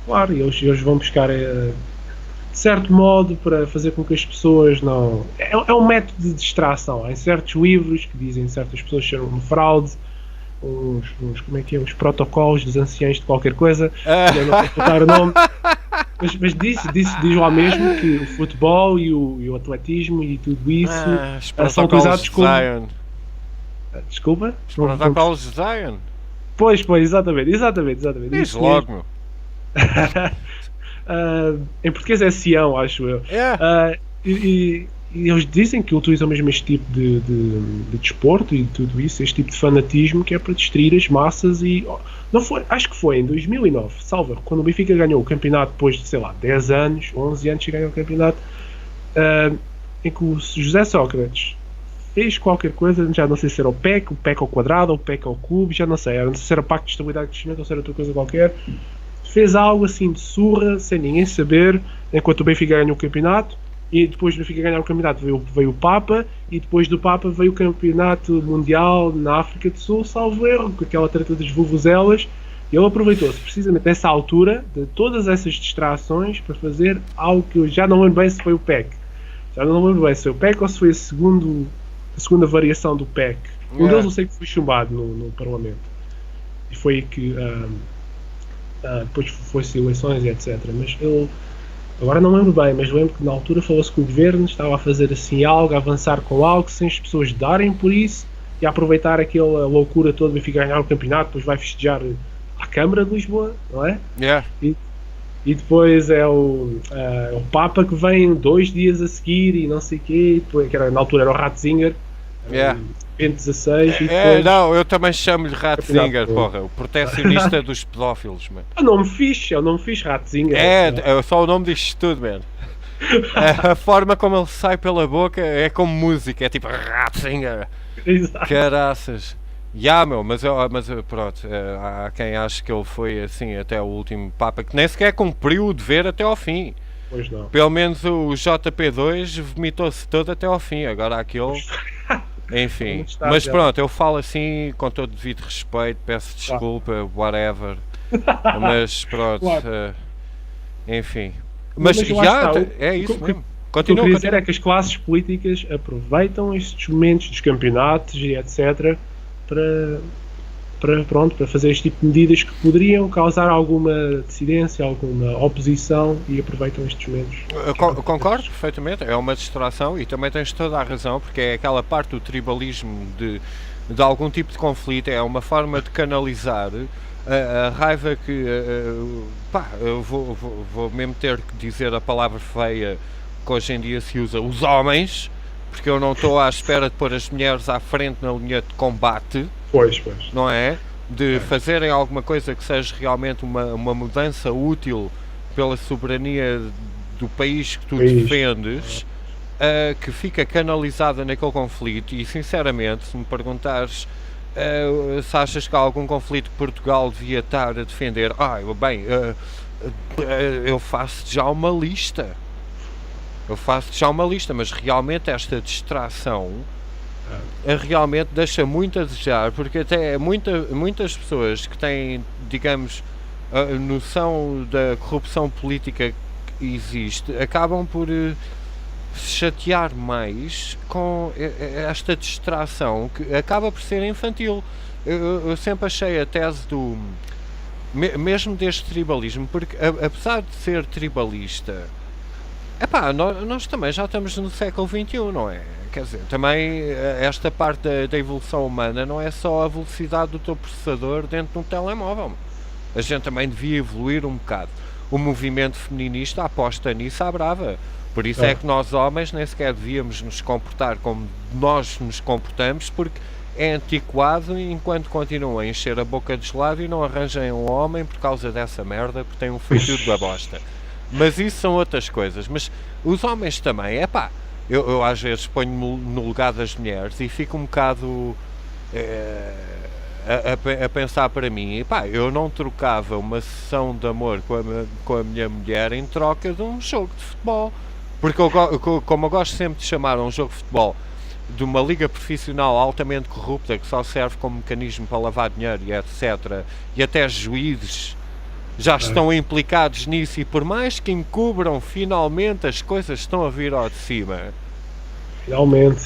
Claro, e eles vão buscar de certo modo para fazer com que as pessoas não... É um método de distração. Há certos livros que dizem que certas pessoas serão uma fraude, uns protocolos dos anciãos de qualquer coisa, eu não vou botar o nome, mas diz lá mesmo que o futebol e o atletismo e tudo isso são utilizados como... Desculpa? Os protocolos de Zion? Pois, exatamente. Diz logo, meu. Em português é Sião, acho eu. E eles dizem que utilizam mesmo este tipo de desporto e tudo isso, este tipo de fanatismo que é para distrair as massas. E não foi, acho que foi em 2009, salva, quando o Benfica ganhou o campeonato depois de, sei lá, 10 anos, 11 anos que ganhou o campeonato, em que o José Sócrates fez qualquer coisa, já não sei se era o PEC ao quadrado, ou o PEC ao cubo, já não sei, não sei se era o Pacto de Estabilidade e Crescimento ou se era outra coisa qualquer. Fez algo assim de surra, sem ninguém saber, enquanto o Benfica ganhou o campeonato, e depois do Benfica ganhar o campeonato veio o Papa, e depois do Papa veio o campeonato mundial na África do Sul, salvo erro, com aquela treta das vuvuzelas, e ele aproveitou-se precisamente nessa altura de todas essas distrações para fazer algo que eu já não lembro bem se foi o PEC. Já não lembro bem se foi o PEC ou se foi a segunda variação do PEC. Um deles eu sei que foi chumbado no Parlamento. E foi que depois foi-se eleições e etc. Mas eu agora não lembro bem, mas lembro que na altura falou-se que o governo estava a fazer assim algo, a avançar com algo, sem as pessoas darem por isso e a aproveitar aquela loucura toda de Benfica ganhar o campeonato, depois vai festejar à Câmara de Lisboa, não é? Yeah. E depois é o Papa que vem 2 dias a seguir e não sei o quê, depois, que na altura era o Ratzinger, em 16 e depois... Não, eu também chamo-lhe Ratzinger, porra, o protecionista dos pedófilos, mano. É o nome fixe, Ratzinger. É só o nome disto tudo, mano. A forma como ele sai pela boca é como música, é tipo Ratzinger. Exato. Caraças. Mas pronto, há quem ache que ele foi assim até o último Papa, que nem sequer cumpriu o dever até ao fim. Pois não. Pelo menos o JP2 vomitou-se todo até ao fim, agora aquele... Enfim, mas pronto, eu falo assim com todo devido respeito, peço desculpa, whatever. Mas pronto, Claro. Enfim. Mas já está, é isso mesmo. O que eu queria dizer é que as classes políticas aproveitam estes momentos dos campeonatos e etc. para fazer este tipo de medidas que poderiam causar alguma dissidência, alguma oposição, e aproveitam estes momentos. Concordo perfeitamente, é uma distração e também tens toda a razão, porque é aquela parte do tribalismo de algum tipo de conflito, é uma forma de canalizar a raiva que eu vou mesmo ter que dizer a palavra feia que hoje em dia se usa, os homens, porque eu não estou à espera de pôr as mulheres à frente na linha de combate. Pois. Não é? De fazerem alguma coisa que seja realmente uma mudança útil pela soberania do país que tu defendes, que fica canalizada naquele conflito. E sinceramente, se me perguntares se achas que há algum conflito que Portugal devia estar a defender, eu faço já uma lista. Mas realmente esta distração realmente deixa muito a desejar, porque até muitas pessoas que têm, digamos, a noção da corrupção política que existe, acabam por se chatear mais com esta distração que acaba por ser infantil. Eu sempre achei a tese mesmo deste tribalismo, porque apesar de ser tribalista, nós também já estamos no século XXI, não é? Quer dizer, também esta parte da evolução humana não é só a velocidade do teu processador dentro de um telemóvel. A gente também devia evoluir um bocado. O movimento feminista aposta nisso à brava. Por isso é que nós homens nem sequer devíamos nos comportar como nós nos comportamos, porque é antiquado enquanto continuam a encher a boca de gelado e não arranjem um homem por causa dessa merda, porque tem um feitiço da bosta. Mas isso são outras coisas. Mas os homens também, eu às vezes ponho-me no lugar das mulheres e fico um bocado a pensar para mim, eu não trocava uma sessão de amor com a minha mulher em troca de um jogo de futebol. Porque como eu gosto sempre de chamar um jogo de futebol de uma liga profissional altamente corrupta que só serve como mecanismo para lavar dinheiro e etc. E até juízes já estão implicados nisso, e por mais que encubram, finalmente as coisas estão a vir ao de cima. Finalmente.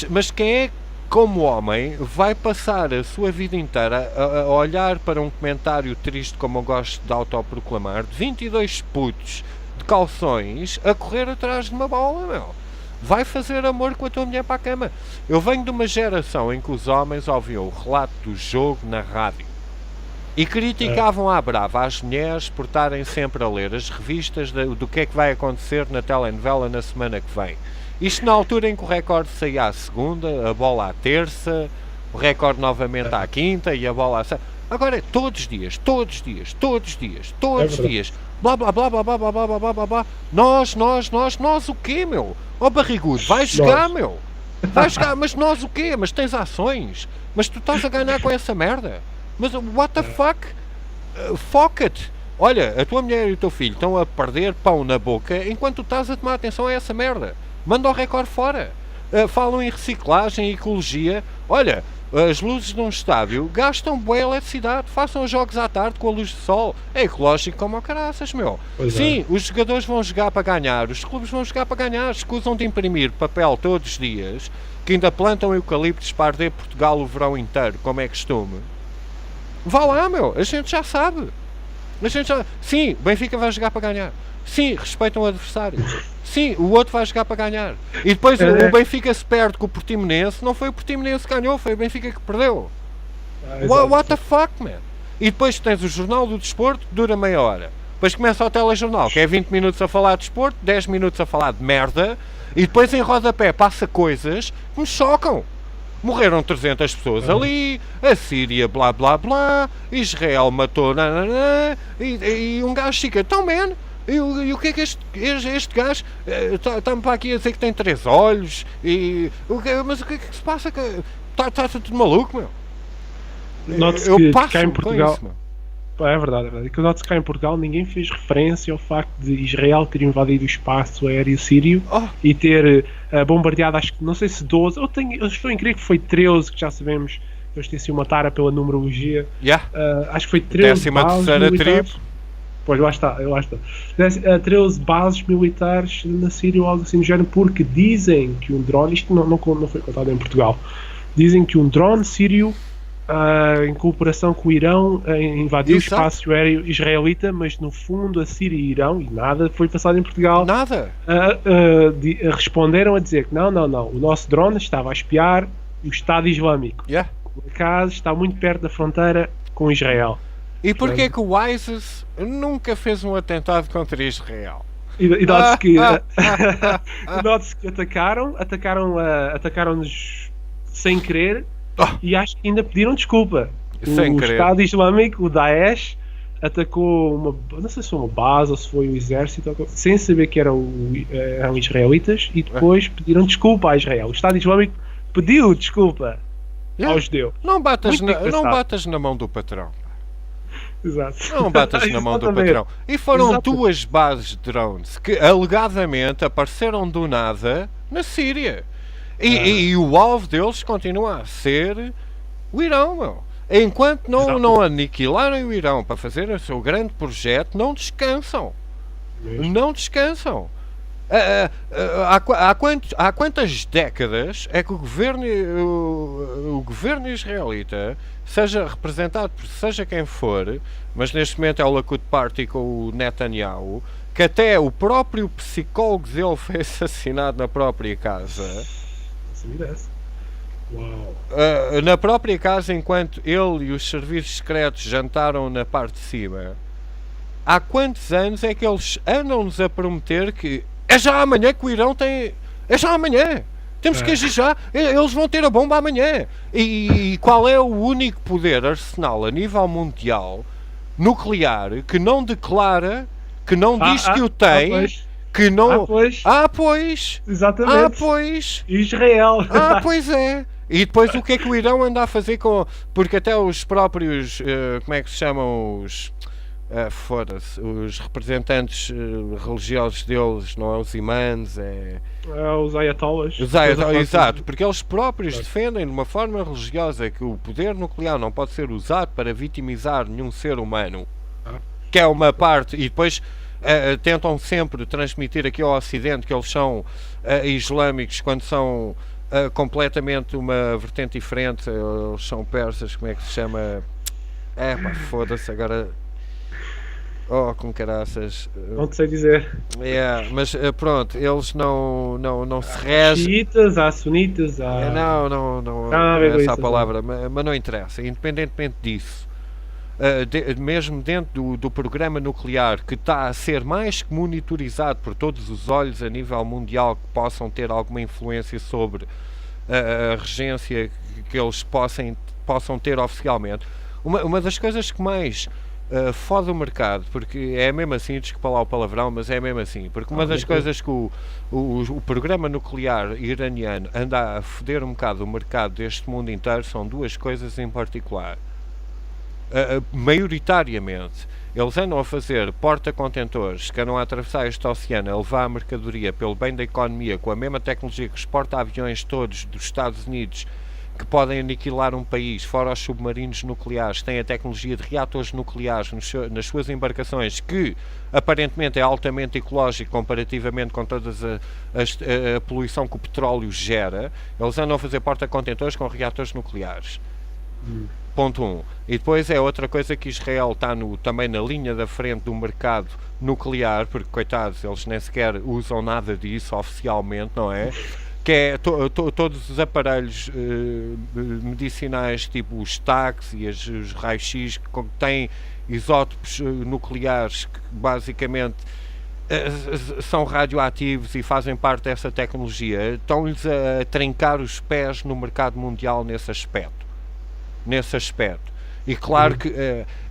Mas quem é, como homem, vai passar a sua vida inteira a olhar para um comentário triste, como eu gosto de autoproclamar, de 22 putos de calções a correr atrás de uma bola, meu? Vai fazer amor com a tua mulher para a cama. Eu venho de uma geração em que os homens ouviam o relato do jogo na rádio e criticavam à brava as mulheres por estarem sempre a ler as revistas do que é que vai acontecer na telenovela na semana que vem. Isto na altura em que o recorde saía à segunda, a bola à terça, o recorde novamente à quinta e a bola à... Agora é todos os dias. Blá blá blá blá blá blá blá blá blá blá. Nós o quê, meu? Ó barrigudo, vai jogar, meu. Vai jogar, mas nós o quê? Mas tens ações? Mas tu estás a ganhar com essa merda? Mas what the fuck? Fuck it! Olha, a tua mulher e o teu filho estão a perder pão na boca enquanto tu estás a tomar atenção a essa merda. Manda o recorde fora. Falam em reciclagem, ecologia. Olha, as luzes de um estádio gastam boa eletricidade. Façam os jogos à tarde com a luz do sol. É ecológico como o caraças, meu. Sim, os jogadores vão jogar para ganhar. Os clubes vão jogar para ganhar. Escusam de imprimir papel todos os dias. Que ainda plantam eucaliptos para arder Portugal o verão inteiro, como é costume. Vá lá, meu. A gente já sabe. Sim, o Benfica vai jogar para ganhar. Sim, respeitam o adversário. Sim, o outro vai jogar para ganhar. E depois o Benfica se perde com o Portimonense. Não foi o Portimonense que ganhou, foi o Benfica que perdeu. What the fuck, man? E depois tens o Jornal do Desporto, que dura meia hora. Depois começa o telejornal, que é 20 minutos a falar de desporto, 10 minutos a falar de merda. E depois em rodapé passa coisas que me chocam. Morreram 300 pessoas ali, a Síria blá blá blá, Israel matou nananã, e um gajo fica, então man, e o que é que este gajo está-me para aqui a dizer que tem 3 olhos, mas o que é que se passa? Está tudo maluco, meu? Note-se que cá em Portugal... Isso, é verdade. Que note-se cá em Portugal ninguém fez referência ao facto de Israel ter invadido o espaço aéreo sírio e ter bombardeado, acho que, não sei se 12, eu estou em crer que foi 13, que já sabemos, eu estive assim uma tara pela numerologia. Acho que foi 13 bases militares. Pois, lá está. 13 bases militares na Síria ou algo assim do género, porque dizem que um drone, isto não foi contado em Portugal, dizem que um drone sírio em cooperação com o Irão invadiu o espaço aéreo israelita, mas no fundo a Síria e Irão, e nada foi passado em Portugal, responderam a dizer que não, o nosso drone estava a espiar o Estado Islâmico, por acaso está muito perto da fronteira com Israel. E porquê que o ISIS nunca fez um atentado contra Israel? E note-se que atacaram-nos sem querer. E acho que ainda pediram desculpa. O Estado Islâmico, o Daesh, atacou não sei se foi uma base ou se foi o exército, sem saber que eram israelitas, e depois pediram desculpa a Israel. O Estado Islâmico pediu desculpa ao judeu. Não batas na mão do patrão. Exato. Não batas na mão do patrão. E foram 2 bases de drones que alegadamente apareceram do nada na Síria. E o alvo deles continua a ser o Irão, meu. Enquanto não aniquilarem o Irão para fazer o seu grande projeto, não descansam. Não descansam. Há quantas décadas é que o governo israelita, seja representado por seja quem for, mas neste momento é o Likud Party com o Netanyahu, que até o próprio psicólogo dele foi assassinado na própria casa. Na própria casa, enquanto ele e os serviços secretos jantaram na parte de cima. Há quantos anos é que eles andam-nos a prometer que é já amanhã que o Irão tem... É já amanhã! Temos que agir já! Eles vão ter a bomba amanhã! E qual é o único poder arsenal a nível mundial nuclear que não declara, que não diz que o tem... Que não... pois! Exatamente! Pois! Israel! Pois é! E depois o que é que o Irão anda a fazer com... Porque até os próprios... como é que se chamam os... foda-se, os representantes religiosos deles, não é os imãs, os ayatollahs. Exato, porque eles próprios defendem de uma forma religiosa que o poder nuclear não pode ser usado para vitimizar nenhum ser humano, que é uma parte, e depois tentam sempre transmitir aqui ao Ocidente que eles são islâmicos quando são completamente uma vertente diferente. Eles são persas, como é que se chama? Foda-se agora. Com caraças. Não te sei dizer. Mas pronto, eles não se regem. Há sunitas, há... Não é essa a palavra, mas não interessa. Independentemente disso, mesmo dentro do programa nuclear, que está a ser mais que monitorizado por todos os olhos a nível mundial que possam ter alguma influência sobre a regência que eles possam ter oficialmente, uma das coisas que mais fode o mercado, porque é mesmo assim, desculpa lá o palavrão, mas é mesmo assim, porque uma das coisas que o programa nuclear iraniano anda a foder um bocado o mercado deste mundo inteiro são duas coisas em particular. Maioritariamente, eles andam a fazer porta-contentores que andam a atravessar este oceano, a levar a mercadoria pelo bem da economia, com a mesma tecnologia que os porta-aviões todos dos Estados Unidos, que podem aniquilar um país, fora os submarinos nucleares, têm a tecnologia de reatores nucleares nas suas embarcações, que aparentemente é altamente ecológico comparativamente com toda a poluição que o petróleo gera. Eles andam a fazer porta-contentores com reatores nucleares. Ponto 1. E depois é outra coisa que Israel está também na linha da frente do mercado nuclear, porque, coitados, eles nem sequer usam nada disso oficialmente, não é? Que é todos os aparelhos medicinais, tipo os TACs e os raios-x, que têm isótopos nucleares que basicamente são radioativos e fazem parte dessa tecnologia. Estão-lhes a trincar os pés no mercado mundial nesse aspecto. E claro que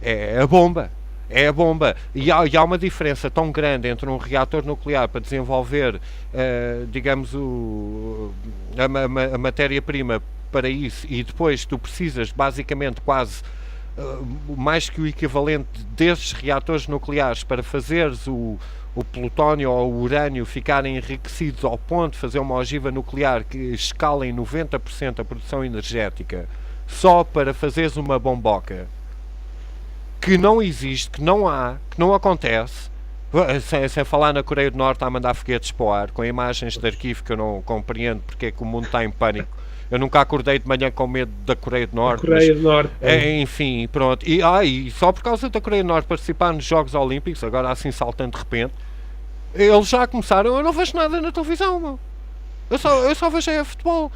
é a bomba. É a bomba. E há uma diferença tão grande entre um reator nuclear para desenvolver, digamos, a matéria-prima para isso, e depois tu precisas basicamente quase mais que o equivalente desses reatores nucleares para fazeres o plutónio ou o urânio ficarem enriquecidos ao ponto de fazer uma ogiva nuclear que escala em 90% a produção energética, só para fazeres uma bomboca que não existe, que não há, que não acontece, sem falar na Coreia do Norte a mandar foguetes para o ar, com imagens de arquivo que eu não compreendo porque é que o mundo está em pânico. Eu nunca acordei de manhã com medo da Coreia do Norte. Enfim, pronto. E só por causa da Coreia do Norte participar nos Jogos Olímpicos, agora assim saltando de repente, eles já começaram, eu não vejo nada na televisão, meu. Eu só vejo futebol.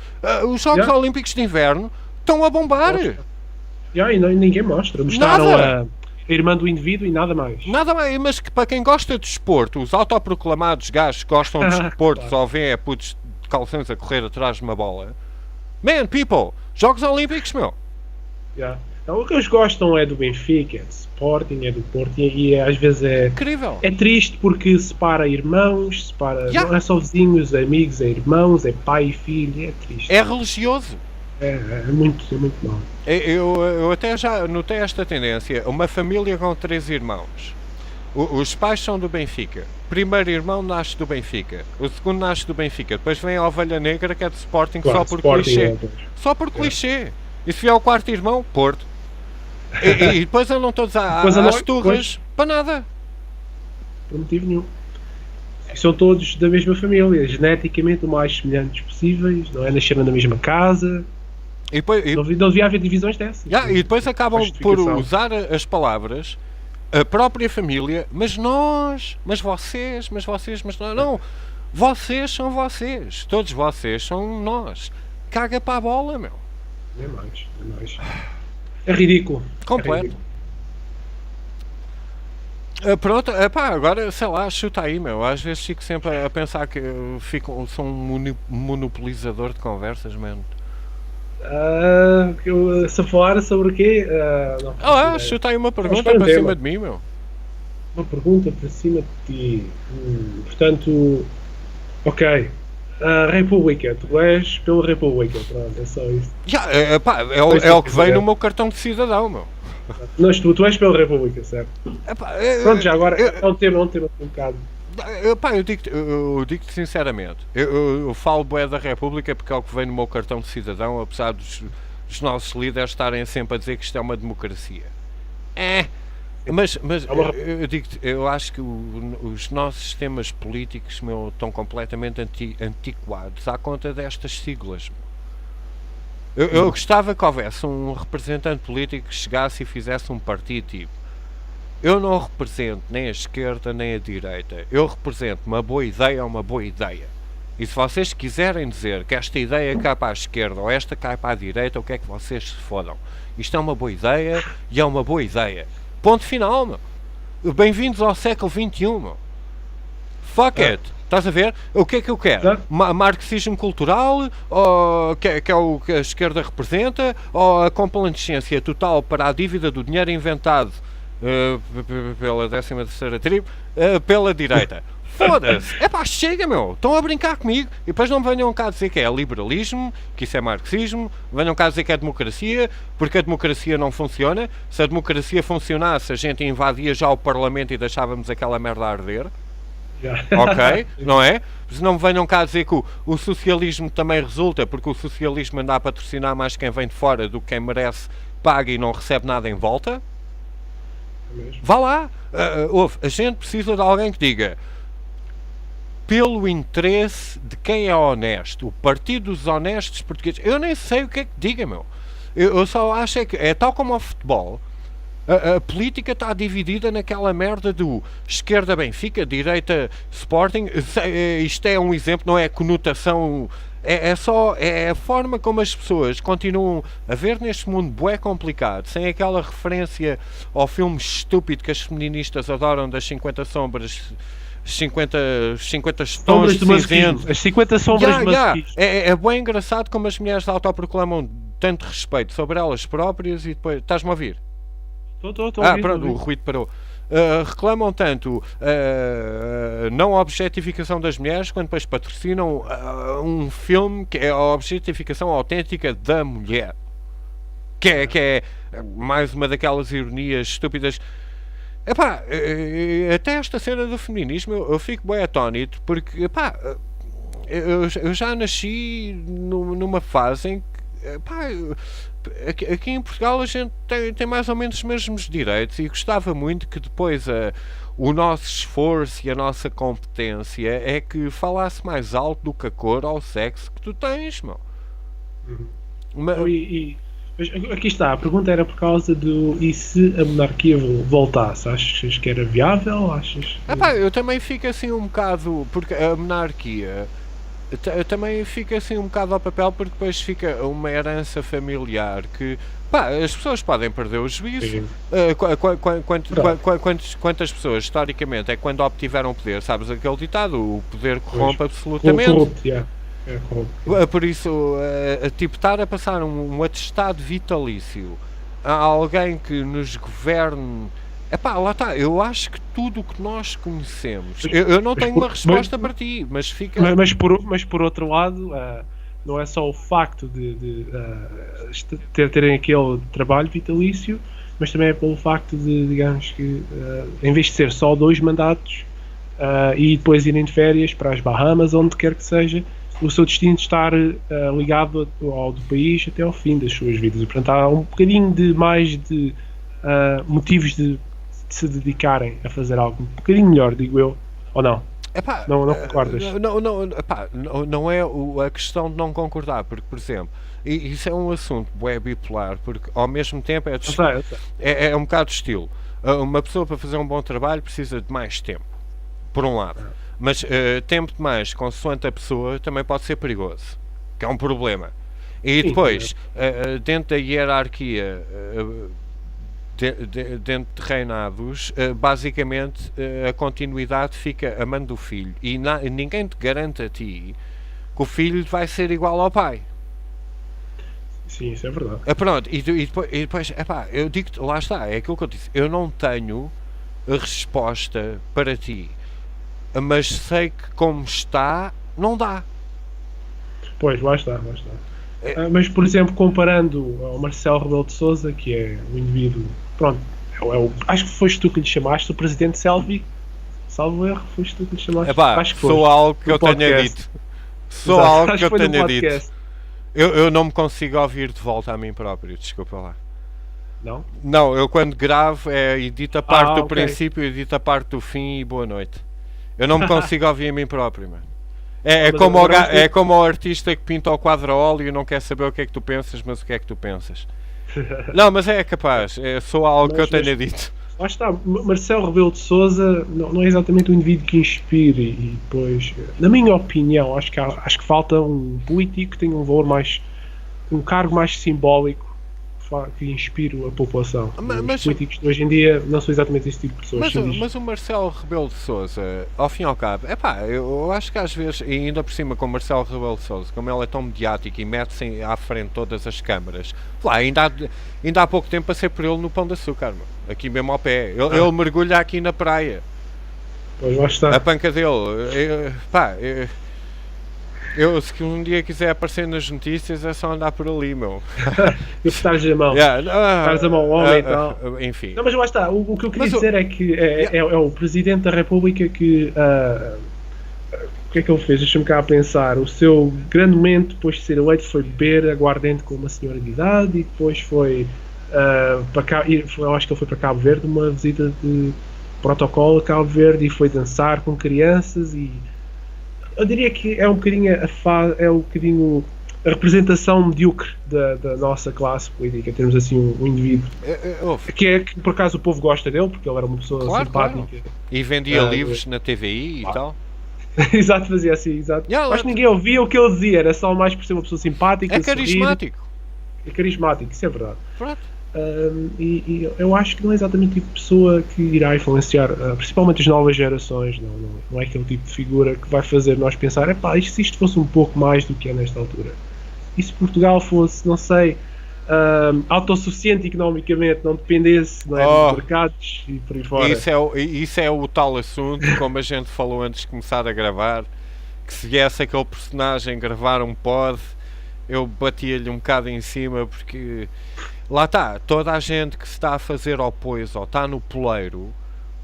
Os Jogos Olímpicos de Inverno estão a bombar. E ninguém mostra. Mostraram a irmã do indivíduo e nada mais. Nada mais, mas que para quem gosta de desporto, os autoproclamados gajos que gostam de desporto, claro, só vêem putos de calções a correr atrás de uma bola. Man, people, Jogos Olímpicos, meu. Então, o que eles gostam é do Benfica, é do Sporting, é do Porto, e às vezes é incrível. É triste porque separa irmãos, não é só vizinhos, é amigos, é irmãos, é pai e filho, é triste. É religioso. É muito mal. Eu até já notei esta tendência. Uma família com 3 irmãos. Os pais são do Benfica. O primeiro irmão nasce do Benfica. O segundo nasce do Benfica. Depois vem a ovelha negra, que é do Sporting, claro, só por clichê. Só por clichê. E se vier o quarto irmão, Porto. E depois andam todos às turras para nada. Por motivo nenhum. São todos da mesma família, geneticamente o mais semelhantes possíveis, não é? Nasceram na mesma casa. E depois, não devia haver divisões dessas. E depois acabam por usar as palavras a própria família, mas nós, mas vocês, mas nós. Não, vocês são vocês, todos vocês são nós. Caga para a bola, meu. É mais. É ridículo. Completo. É ridículo. Pronto, agora, sei lá, chuta aí, meu. Às vezes fico sempre a pensar que sou um monopolizador de conversas, mano. Se falar sobre o quê? Chuta aí uma pergunta para cima de mim, meu. Uma pergunta para cima de ti. Portanto, ok. A República, tu és pela República, pronto, é só isso. É o que vem no meu cartão de cidadão, meu. Mas tu és pela República, certo? Pronto, já agora é um tema um bocado. Eu digo-te sinceramente, eu falo bué da República porque é o que vem no meu cartão de cidadão, apesar dos nossos líderes estarem sempre a dizer que isto é uma democracia. Mas eu digo-te, eu acho que os nossos sistemas políticos, meu, estão completamente antiquados à conta destas siglas. Eu gostava que houvesse um representante político que chegasse e fizesse um partido tipo: eu não represento nem a esquerda nem a direita, eu represento uma boa ideia ou uma boa ideia. E se vocês quiserem dizer que esta ideia cai para a esquerda ou esta cai para a direita, o que é que vocês se fodam? Isto é uma boa ideia e é uma boa ideia. Ponto final, meu. Bem-vindos ao século XXI, meu. Fuck it. Estás a ver? O que é que eu quero? Marxismo cultural? Ou que é o que a esquerda representa? Ou a complacência total para a dívida do dinheiro inventado pela 13ª tribo, pela direita. Foda-se! É pá, chega, meu! Estão a brincar comigo e depois não venham cá dizer que é liberalismo, que isso é marxismo, venham cá dizer que é democracia, porque a democracia não funciona. Se a democracia funcionasse, a gente invadia já o Parlamento e deixávamos aquela merda a arder. Ok? Não é? Se não me venham cá dizer que o socialismo também resulta, porque o socialismo anda a patrocinar mais quem vem de fora do que quem merece, paga e não recebe nada em volta. Vá lá! A gente precisa de alguém que diga pelo interesse de quem é honesto, o Partido dos Honestos Portugueses. Eu nem sei o que é que diga, meu. Eu só acho que é tal como ao futebol. A política está dividida naquela merda do esquerda Benfica, direita Sporting. Isto é um exemplo, não é a conotação. É a forma como as pessoas continuam a ver neste mundo bué complicado, sem aquela referência ao filme estúpido que as feministas adoram das 50 sombras, 50 tons de cinzento. As 50 sombras de masoquismo. É bem engraçado como as mulheres autoproclamam tanto respeito sobre elas próprias e depois... Estás-me a ouvir? Estou pronto, o ruído parou. Reclamam tanto não a objetificação das mulheres, quando depois patrocinam um filme que é a objetificação autêntica da mulher. Que é mais uma daquelas ironias estúpidas. Epá, até esta cena do feminismo eu fico bem atónito, porque epá, eu já nasci numa fase em que epá, aqui em Portugal a gente tem mais ou menos os mesmos direitos e gostava muito que depois o nosso esforço e a nossa competência é que falasse mais alto do que a cor ou o sexo que tu tens, meu. Mas aqui está, a pergunta era por causa do e se a monarquia voltasse? Achas que era viável? Epá, eu também fico assim um bocado, porque a monarquia também fica assim um bocado ao papel, porque depois fica uma herança familiar que pá, as pessoas podem perder o juízo. Quantas pessoas historicamente é que quando obtiveram poder, sabes aquele ditado, o poder corrompe absolutamente. Por isso, tipo, estar a passar um atestado vitalício a alguém que nos governe. Epá, lá está, eu acho que tudo o que nós conhecemos, eu não tenho uma resposta para ti, mas fica... Mas por outro lado, não é só o facto de terem aquele trabalho vitalício, mas também é pelo facto de, digamos que, em vez de ser só 2 mandatos, e depois irem de férias para as Bahamas, onde quer que seja, o seu destino de estar ligado ao do país até ao fim das suas vidas. E, portanto, há um bocadinho de mais de motivos de se dedicarem a fazer algo um bocadinho melhor, digo eu, ou não? Epá, não concordas? Não é a questão de não concordar, porque, por exemplo, isso é um assunto bué bipolar, porque ao mesmo tempo é um bocado de estilo. Uma pessoa para fazer um bom trabalho precisa de mais tempo, por um lado. Mas tempo demais, consoante a pessoa, também pode ser perigoso, que é um problema. E depois, dentro da hierarquia, dentro de reinados, basicamente a continuidade fica a mão do filho. E ninguém te garante a ti que o filho vai ser igual ao pai. Sim, isso é verdade. Pronto, e depois epá, eu digo-te, lá está, é aquilo que eu disse. Eu não tenho a resposta para ti, mas sei que como está, não dá. Pois, lá está. Mas, por exemplo, comparando ao Marcelo Rebelo de Sousa, que é um indivíduo, pronto, acho que foste tu que lhe chamaste o presidente Selvi, salvo erro, foste tu que lhe chamaste. Epá, acho que sou algo que eu tenha dito. Sou algo que eu tenha dito. Eu não me consigo ouvir de volta a mim próprio, desculpa lá. Não? Não, eu quando gravo edito a parte do princípio, edito a parte do fim e boa noite. Eu não me consigo ouvir a mim próprio, mano. É como o artista que pinta o quadro a óleo e não quer saber o que é que tu pensas, mas o que é que tu pensas. Não, mas é capaz, sou algo que eu tenha dito. Lá está, Marcelo Rebelo de Sousa não é exatamente um indivíduo que inspire e depois, na minha opinião, acho que falta um político que tenha um valor mais, um cargo mais simbólico, que inspiro a população. Mas- Os políticos de hoje em dia não são exatamente esse tipo de pessoas. Mas o Marcelo Rebelo de Sousa, ao fim e ao cabo, eu acho que às vezes, e ainda por cima com o Marcelo Rebelo de Sousa, como ele é tão mediático e mete-se à frente de todas as câmaras, lá, ainda há pouco tempo passei por ele no Pão de Açúcar, mano, aqui mesmo ao pé. Ele mergulha aqui na praia. Pois lá está. A panca dele. Se um dia quiser aparecer nas notícias é só andar por ali, meu. Eu estás a mão. Estás a mão ao homem e tal. Enfim. Não, mas lá está. O que eu queria Mas dizer é que é o Presidente da República que. O que é que ele fez? Deixa-me cá a pensar. O seu grande momento depois de ser eleito foi beber aguardente com uma senhora de idade e depois foi para cá. Eu acho que ele foi para Cabo Verde, uma visita de protocolo a Cabo Verde e foi dançar com crianças e. Eu diria que é um bocadinho a representação medíocre da nossa classe política. Temos assim um indivíduo que por acaso o povo gosta dele, porque ele era uma pessoa simpática. Claro. E vendia livros na TVI e tal. Exato, fazia assim, exato. Mas ninguém ouvia o que ele dizia, era só mais por ser uma pessoa simpática. É carismático. É carismático, isso é verdade. Pronto. E eu acho que não é exatamente o tipo de pessoa que irá influenciar principalmente as novas gerações. Não é aquele tipo de figura que vai fazer nós pensar, se isto fosse um pouco mais do que é nesta altura, e se Portugal fosse, não sei, autossuficiente economicamente, não dependesse dos mercados e por aí fora. Isso é o tal assunto, como a gente falou antes de começar a gravar, que se viesse aquele personagem gravar um pod, eu batia-lhe um bocado em cima, porque lá está, toda a gente que se está a fazer ao pois ou está no poleiro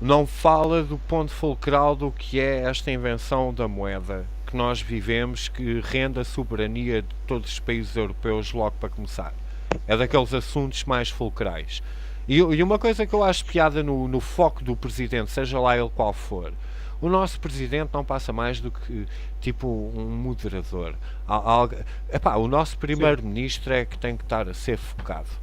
não fala do ponto fulcral do que é esta invenção da moeda que nós vivemos, que rende a soberania de todos os países europeus logo para começar. É daqueles assuntos mais fulcrais. E uma coisa que eu acho piada no foco do Presidente, seja lá ele qual for, o nosso Presidente não passa mais do que tipo um moderador. O nosso Primeiro-Ministro é que tem que estar a ser focado.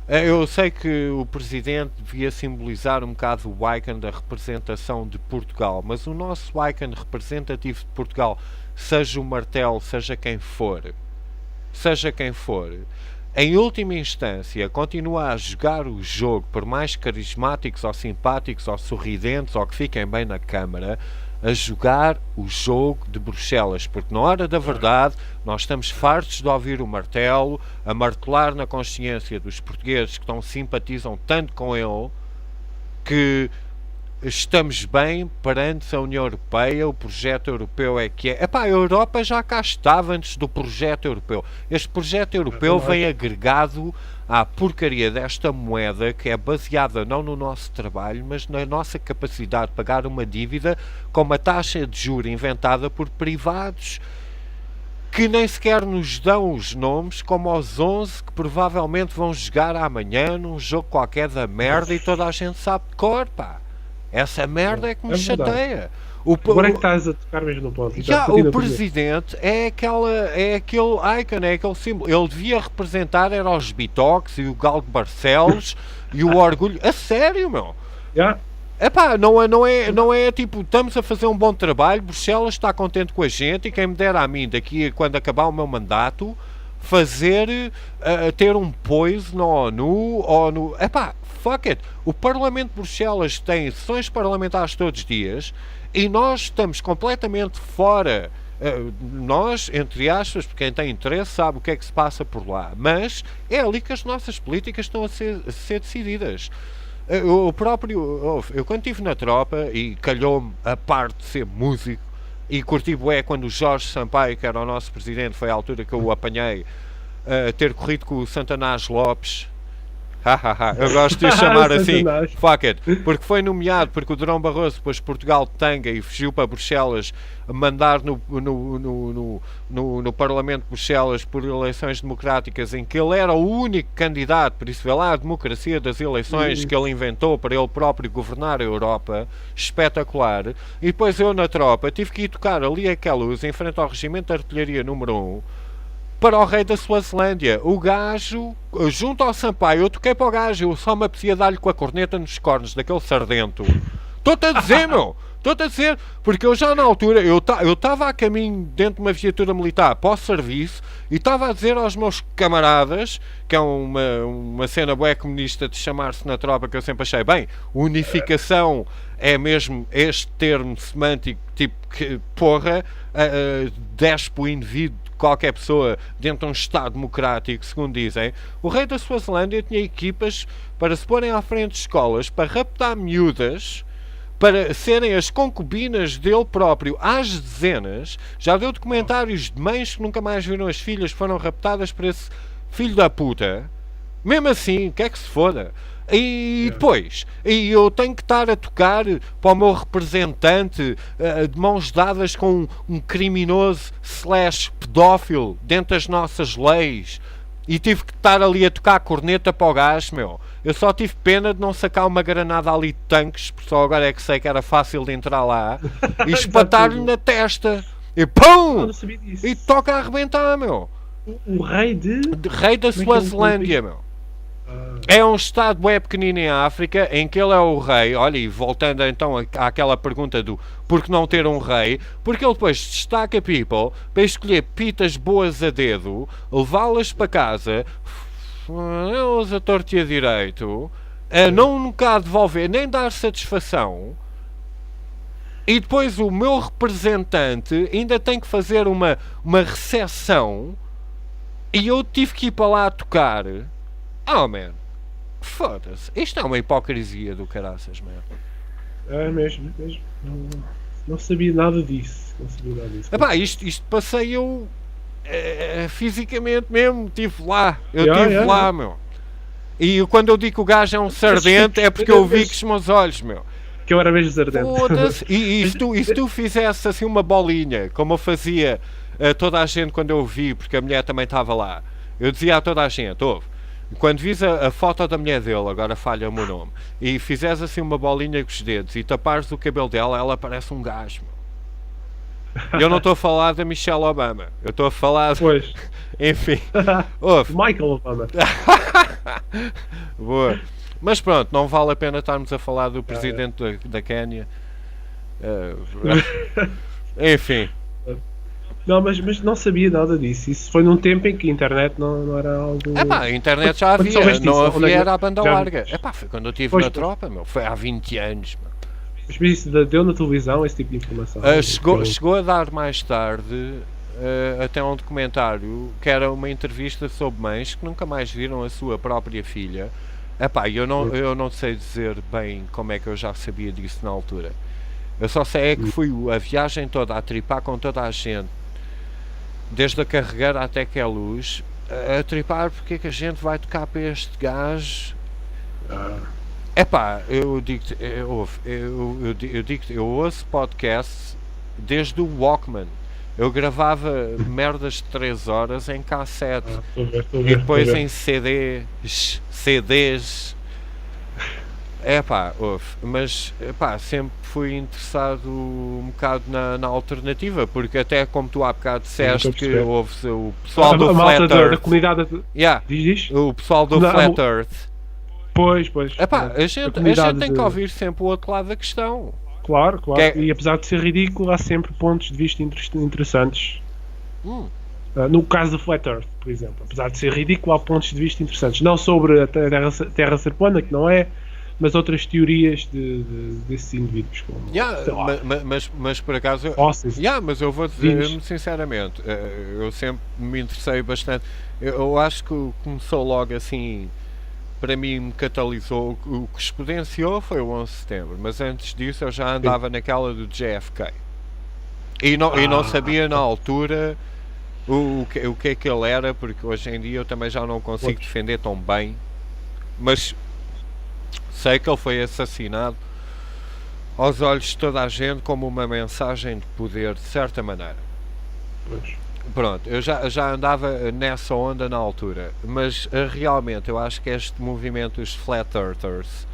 Eu sei que o Presidente devia simbolizar um bocado o icon da representação de Portugal, mas o nosso icon representativo de Portugal, seja o Martelo, seja quem for, em última instância, continua a jogar o jogo, por mais carismáticos ou simpáticos ou sorridentes ou que fiquem bem na câmara, a jogar o jogo de Bruxelas, porque na hora da verdade nós estamos fartos de ouvir o Martelo a martelar na consciência dos portugueses que simpatizam tanto com ele, que estamos bem perante a União Europeia, o projeto europeu é que é. A Europa já cá estava antes do projeto europeu. Este projeto europeu vem agregado à porcaria desta moeda que é baseada não no nosso trabalho, mas na nossa capacidade de pagar uma dívida com uma taxa de juros inventada por privados que nem sequer nos dão os nomes, como aos 11 que provavelmente vão jogar amanhã num jogo qualquer da merda e toda a gente sabe de cor, pá. Essa merda é que me chateia. Agora é que estás a tocar mesmo no ponto. O Presidente é aquele icon, é aquele símbolo. Ele devia representar era os Bitox e o Gal de Barcelos e o orgulho. A sério, meu. Não é tipo, estamos a fazer um bom trabalho, Bruxelas está contente com a gente e quem me dera a mim daqui quando acabar o meu mandato ter um poise na ONU ou no... fuck it. O Parlamento de Bruxelas tem sessões parlamentares todos os dias e nós estamos completamente fora. Nós, entre aspas, porque quem tem interesse sabe o que é que se passa por lá, mas é ali que as nossas políticas estão a ser decididas. Eu quando estive na tropa e calhou-me a parte de ser músico e curti bué quando o Jorge Sampaio, que era o nosso presidente, foi a altura que eu o apanhei, ter corrido com o Santanás Lopes. Eu gosto de chamar assim, fuck it, porque foi nomeado, porque o Durão Barroso depois Portugal tanga e fugiu para Bruxelas, mandar no Parlamento de Bruxelas por eleições democráticas, em que ele era o único candidato, por isso vê lá a democracia das eleições que ele inventou para ele próprio governar a Europa, espetacular. E depois eu na tropa tive que ir tocar ali aquela luz em frente ao Regimento de Artilharia número 1 para o rei da Suazilândia. O gajo, junto ao Sampaio, eu toquei para o gajo, eu só me apetecia dar-lhe com a corneta nos cornos daquele sardento. Estou-te a dizer, meu! Estou-te a dizer, porque eu já na altura, eu estava a caminho dentro de uma viatura militar para o serviço E estava a dizer aos meus camaradas, que é uma cena bué comunista de chamar-se na tropa, que eu sempre achei, bem, unificação é mesmo este termo semântico, tipo, que, porra, despe o indivíduo de qualquer pessoa dentro de um Estado democrático, segundo dizem. O rei da Suazilândia tinha equipas para se porem à frente de escolas, para raptar miúdas, para serem as concubinas dele próprio às dezenas. Já deu documentários de mães que nunca mais viram as filhas, foram raptadas por esse filho da puta. Mesmo assim, quer que se foda. E depois, eu tenho que estar a tocar para o meu representante de mãos dadas com um criminoso / pedófilo dentro das nossas leis. E tive que estar ali a tocar a corneta para o gajo, meu. Eu só tive pena de não sacar uma granada ali de tanques, porque só agora é que sei que era fácil de entrar lá, e espatar-lhe na testa. E pum! E toca a arrebentar, meu. O rei Rei da Suazilândia, meu. É um estado bem pequenino em África, em que ele é o rei. Olha, e voltando então àquela pergunta do por que não ter um rei, porque ele depois destaca people para escolher pitas boas a dedo, levá-las para casa, eles a torto e a direito, não nunca devolver, nem dar satisfação. E depois o meu representante ainda tem que fazer uma recepção, e eu tive que ir para lá a tocar. Oh, man. Foda-se. Isto é uma hipocrisia do caraças, man. É mesmo. Não sabia nada disso. Epá, isto passei eu fisicamente mesmo. Estive lá. Eu estive lá, meu. E quando eu digo que o gajo é um sardente é porque eu vi com os meus olhos, meu. Que eu era mesmo sardente. Foda-se. E se tu fizesse assim uma bolinha, como eu fazia a toda a gente quando eu vi, porque a mulher também estava lá, eu dizia a toda a gente, ouve, quando vis a foto da mulher dele, agora falha o meu nome, e fizeres assim uma bolinha com os dedos e tapares o cabelo dela, ela parece um gajo, meu. Eu não estou a falar da Michelle Obama, eu estou a falar de... Pois. Enfim, ouve. Michael Obama. Boa. Mas pronto, não vale a pena estarmos a falar do presidente da Quénia. Enfim. Não, mas não sabia nada disso. Isso foi num tempo em que a internet não era algo... A internet já havia, não havia, era a banda larga. Foi quando eu estive na tropa, meu. Foi há 20 anos, meu. Mas isso deu na televisão esse tipo de informação? Chegou a dar mais tarde até um documentário que era uma entrevista sobre mães que nunca mais viram a sua própria filha. Eu não sei dizer bem como é que eu já sabia disso na altura. Eu só sei que fui a viagem toda a tripar com toda a gente, desde a carregar até que é luz, a tripar porque é que a gente vai tocar para este gajo. Eu digo-te, eu ouço podcasts desde o Walkman. Eu gravava merdas de 3 horas em cassete e depois em CDs. Mas sempre fui interessado um bocado na alternativa, porque até como tu há bocado disseste que houve o pessoal do Flat Earth, da comunidade diz? O pessoal do Flat Earth. Pois. A gente tem que ouvir sempre o outro lado da questão. Claro. E apesar de ser ridículo, há sempre pontos de vista interessantes. No caso do Flat Earth, por exemplo, apesar de ser ridículo, há pontos de vista interessantes. Não sobre a Terra ser plana, que não é, mas outras teorias desses indivíduos. Como, mas por acaso, mas eu vou dizer sinceramente, eu sempre me interessei bastante. Eu acho que começou logo assim, para mim me catalisou, o que exponenciou foi o 11 de setembro, mas antes disso eu já andava naquela do JFK e não sabia na altura o que é que ele era, porque hoje em dia eu também já não consigo defender tão bem, mas sei que ele foi assassinado aos olhos de toda a gente como uma mensagem de poder, de certa maneira. Pronto, eu já andava nessa onda na altura, mas realmente eu acho que este movimento dos Flat Earthers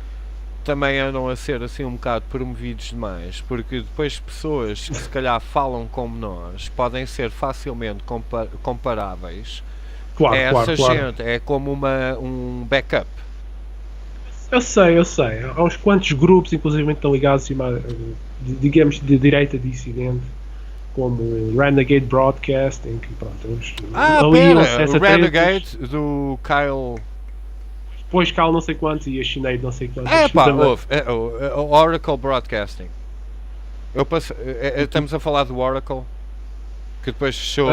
também andam a ser assim um bocado promovidos demais, porque depois pessoas que se calhar falam como nós podem ser facilmente comparáveis a essa gente, é como um backup. Eu sei. Há uns quantos grupos, inclusive estão ligados, digamos, de direita dissidente, como o Renegade Broadcasting, que pronto, eles o Renegade do Kyle. Depois Kyle não sei quantos e a Sinead não sei quantos. O Oracle Broadcasting. Estamos a falar do Oracle, que depois fechou.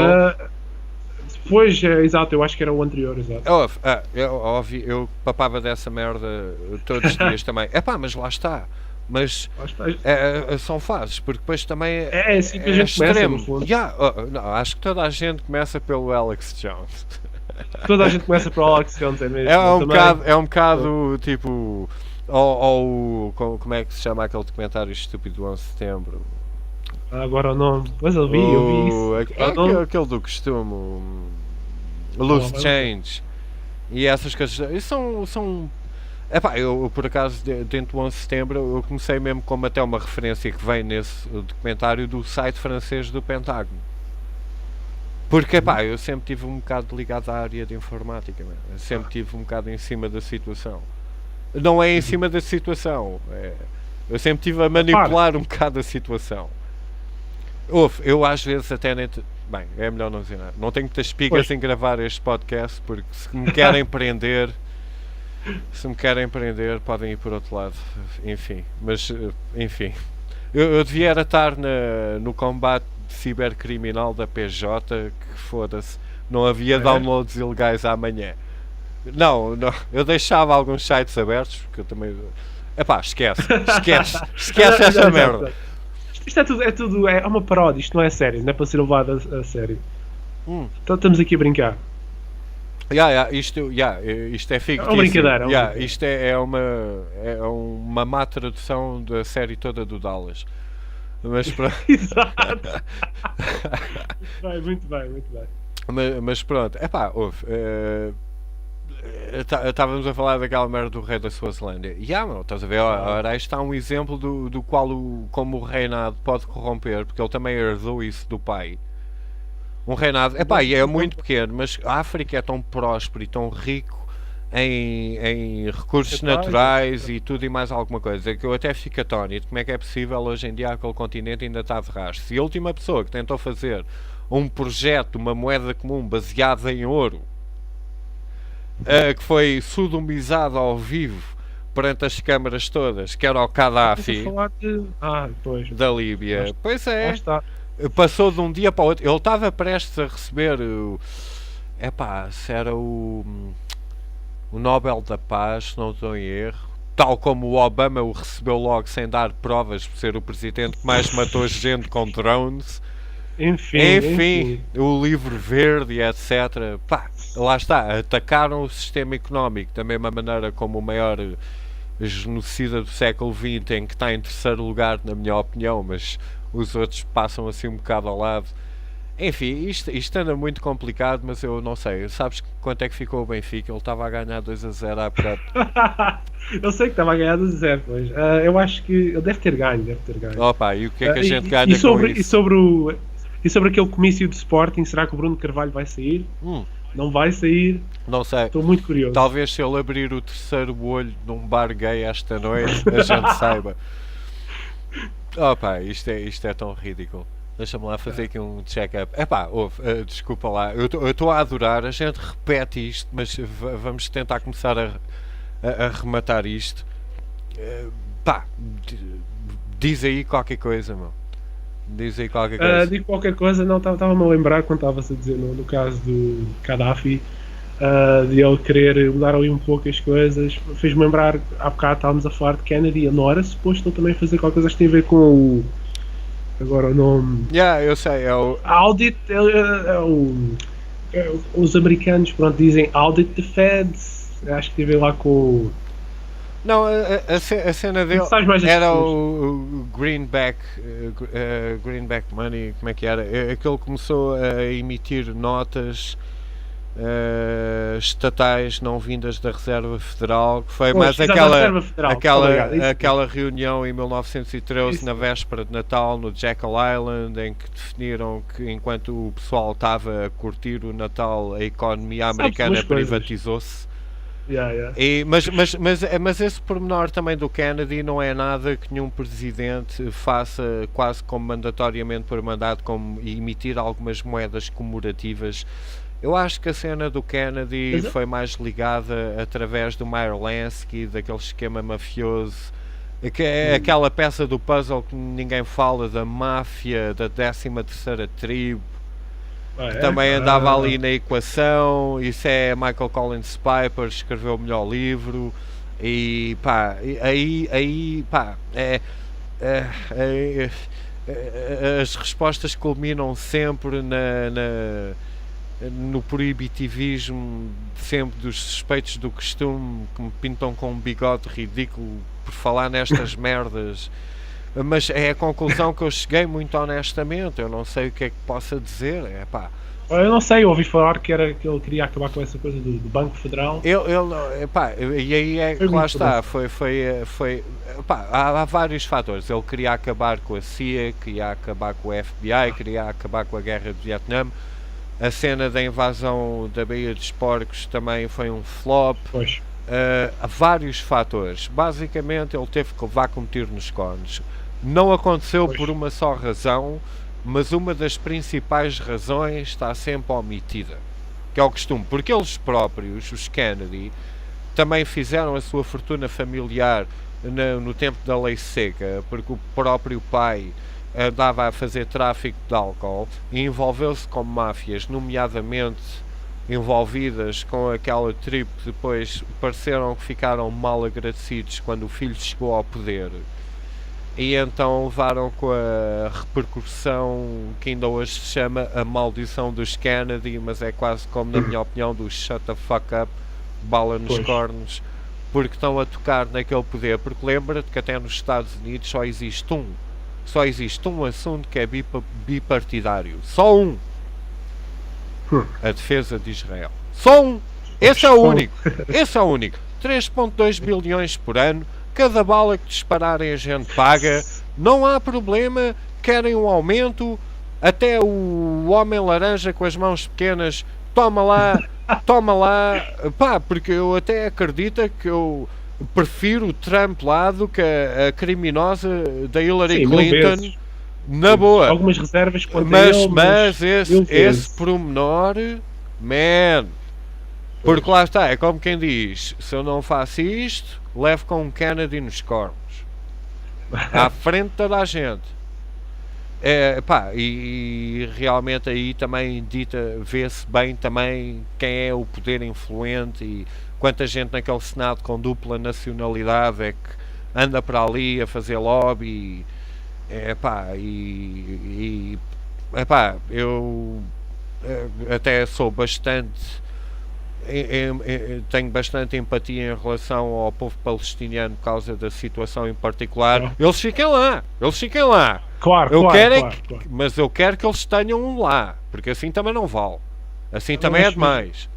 Depois, exato, eu acho que era o anterior, exato. Eu papava dessa merda todos os dias também. Mas lá está. Mas são fases, porque depois também é assim que a gente extremo. começa, Não, acho que toda a gente começa pelo Alex Jones. Toda a gente começa pelo Alex Jones, é mesmo. É um bocado tipo. Ou como é que se chama aquele documentário estúpido do 11 de setembro? Agora o nome. Pois eu vi isso. Aquele do costume. Loose Change. E essas coisas. São eu por acaso dentro do 11 de setembro eu comecei mesmo como até uma referência que vem nesse documentário do site francês do Pentágono. Porque eu sempre tive um bocado ligado à área de informática, eu sempre tive um bocado em cima da situação. Não é em cima da situação, eu sempre estive a manipular um bocado a situação. Eu às vezes até nem bem, é melhor não dizer nada. Não tenho muitas espigas em gravar este podcast, porque se me querem prender podem ir por outro lado. Enfim, eu devia estar no combate cibercriminal da PJ, que foda-se, não havia downloads ilegais amanhã. Não, eu deixava alguns sites abertos, porque eu também... esquece essa merda. Isto é uma paródia, isto não é sério, não é para ser levado a sério. Então estamos aqui a brincar. Isto é fictício. É uma brincadeira. Isto é uma má tradução da série toda do Dallas. Mas pronto. Exato. Muito bem. Mas pronto, estávamos a falar daquela merda do rei da Suazilândia. Estás a ver? Ora, isto está um exemplo do qual como o reinado pode corromper, porque ele também herdou isso do pai. Um reinado, e é muito pequeno, mas a África é tão próspero e tão rico em recursos naturais e tudo e mais alguma coisa, que eu até fico atónito como é que é possível hoje em dia aquele continente ainda está de rastro. Se a última pessoa que tentou fazer um projeto, uma moeda comum baseada em ouro, que foi sodomizado ao vivo perante as câmaras todas, que era o Gaddafi da Líbia. Pois é, passou de um dia para o outro. Ele estava prestes a receber se era o Nobel da Paz, se não estou em erro, tal como o Obama o recebeu logo sem dar provas por ser o presidente que mais matou gente com drones. Enfim, o livro verde, etc. Lá está, atacaram o sistema económico da mesma maneira como o maior genocida do século XX, em que está em terceiro lugar, na minha opinião, mas os outros passam assim um bocado ao lado. Enfim, isto anda muito complicado, mas eu não sei. Sabes quanto é que ficou o Benfica? Ele estava a ganhar 2-0 há bocado. Eu sei que estava a ganhar 2-0, pois. Eu acho que ele deve ter ganho. E o que é que a gente ganha com isso? E sobre aquele comício de Sporting, será que o Bruno Carvalho vai sair? Não vai sair? Não sei. Estou muito curioso. Talvez se ele abrir o terceiro olho num bar gay esta noite, a gente saiba. Isto é tão ridículo. Deixa-me lá fazer aqui um check-up. Desculpa lá, eu estou a adorar, a gente repete isto, mas vamos tentar começar a rematar isto. Diz aí qualquer coisa, meu. Diz aí qualquer coisa. Digo qualquer coisa, não, estava-me a lembrar quando estavas a dizer no caso do Gaddafi, de ele querer mudar ali um pouco as coisas. Fez-me lembrar, há bocado estávamos a falar de Kennedy, não era suposto ele também fazer qualquer coisa que tem a ver com o... Agora o nome... eu sei, é o... Audit, os americanos, dizem Audit the Feds, acho que tem a ver lá com o... Não, a cena dele era o Greenback Money, como é que era? É que ele começou a emitir notas estatais não vindas da Reserva Federal, que foi mais aquela reunião em 1913, na véspera de Natal, no Jekyll Island, em que definiram que enquanto o pessoal estava a curtir o Natal, a economia americana privatizou-se. Mas esse pormenor também do Kennedy não é nada que nenhum presidente faça quase como mandatoriamente por mandato, como emitir algumas moedas comemorativas. Eu acho que a cena do Kennedy foi mais ligada através do Meyer Lansky, daquele esquema mafioso, que é aquela peça do puzzle que ninguém fala, da máfia da 13ª tribo, que também andava ali na equação. Isso é Michael Collins Piper, escreveu o melhor livro. E pá, aí pá, as respostas culminam sempre no proibitivismo sempre dos suspeitos do costume, que me pintam com um bigode ridículo por falar nestas merdas. Mas é a conclusão que eu cheguei, muito honestamente. Eu não sei o que é que possa dizer. Eu não sei, eu ouvi falar que ele queria acabar com essa coisa do Banco Federal. E aí é que lá está. Há vários fatores. Ele queria acabar com a CIA, queria acabar com o FBI, queria acabar com a guerra do Vietnã. A cena da invasão da Baía dos Porcos também foi um flop. Há vários fatores. Basicamente ele teve que levar com um tiro nos cornos. Não aconteceu por uma só razão, mas uma das principais razões está sempre omitida, que é o costume, porque eles próprios, os Kennedy, também fizeram a sua fortuna familiar no tempo da lei seca, porque o próprio pai andava a fazer tráfico de álcool e envolveu-se com máfias, nomeadamente envolvidas com aquela tribo que depois pareceram que ficaram mal agradecidos quando o filho chegou ao poder, e então levaram com a repercussão que ainda hoje se chama a maldição dos Kennedy, mas é quase como, na minha opinião, do shut the fuck up, bala nos cornos, porque estão a tocar naquele poder. Porque lembra-te que até nos Estados Unidos só existe um assunto que é bipartidário, só um: a defesa de Israel. Só um. Esse é o único. 3,2 bilhões por ano. Cada bala que dispararem a gente paga. Não há problema. Querem um aumento. Até o homem laranja com as mãos pequenas, toma lá. Pá, porque eu até acredito que eu prefiro o Trump lá do que a criminosa da Hillary Clinton. Na boa. Algumas reservas mas esse pormenor, man. Porque lá está, é como quem diz: se eu não faço isto, levo com um Kennedy nos cornos. À frente de toda a gente. E realmente aí também vê-se bem também quem é o poder influente e quanta gente naquele Senado com dupla nacionalidade é que anda para ali a fazer lobby. Eu até sou bastante, tenho bastante empatia em relação ao povo palestiniano por causa da situação em particular. Eles fiquem lá. Claro. Mas eu quero que eles tenham lá, porque assim também não vale. Assim também é demais.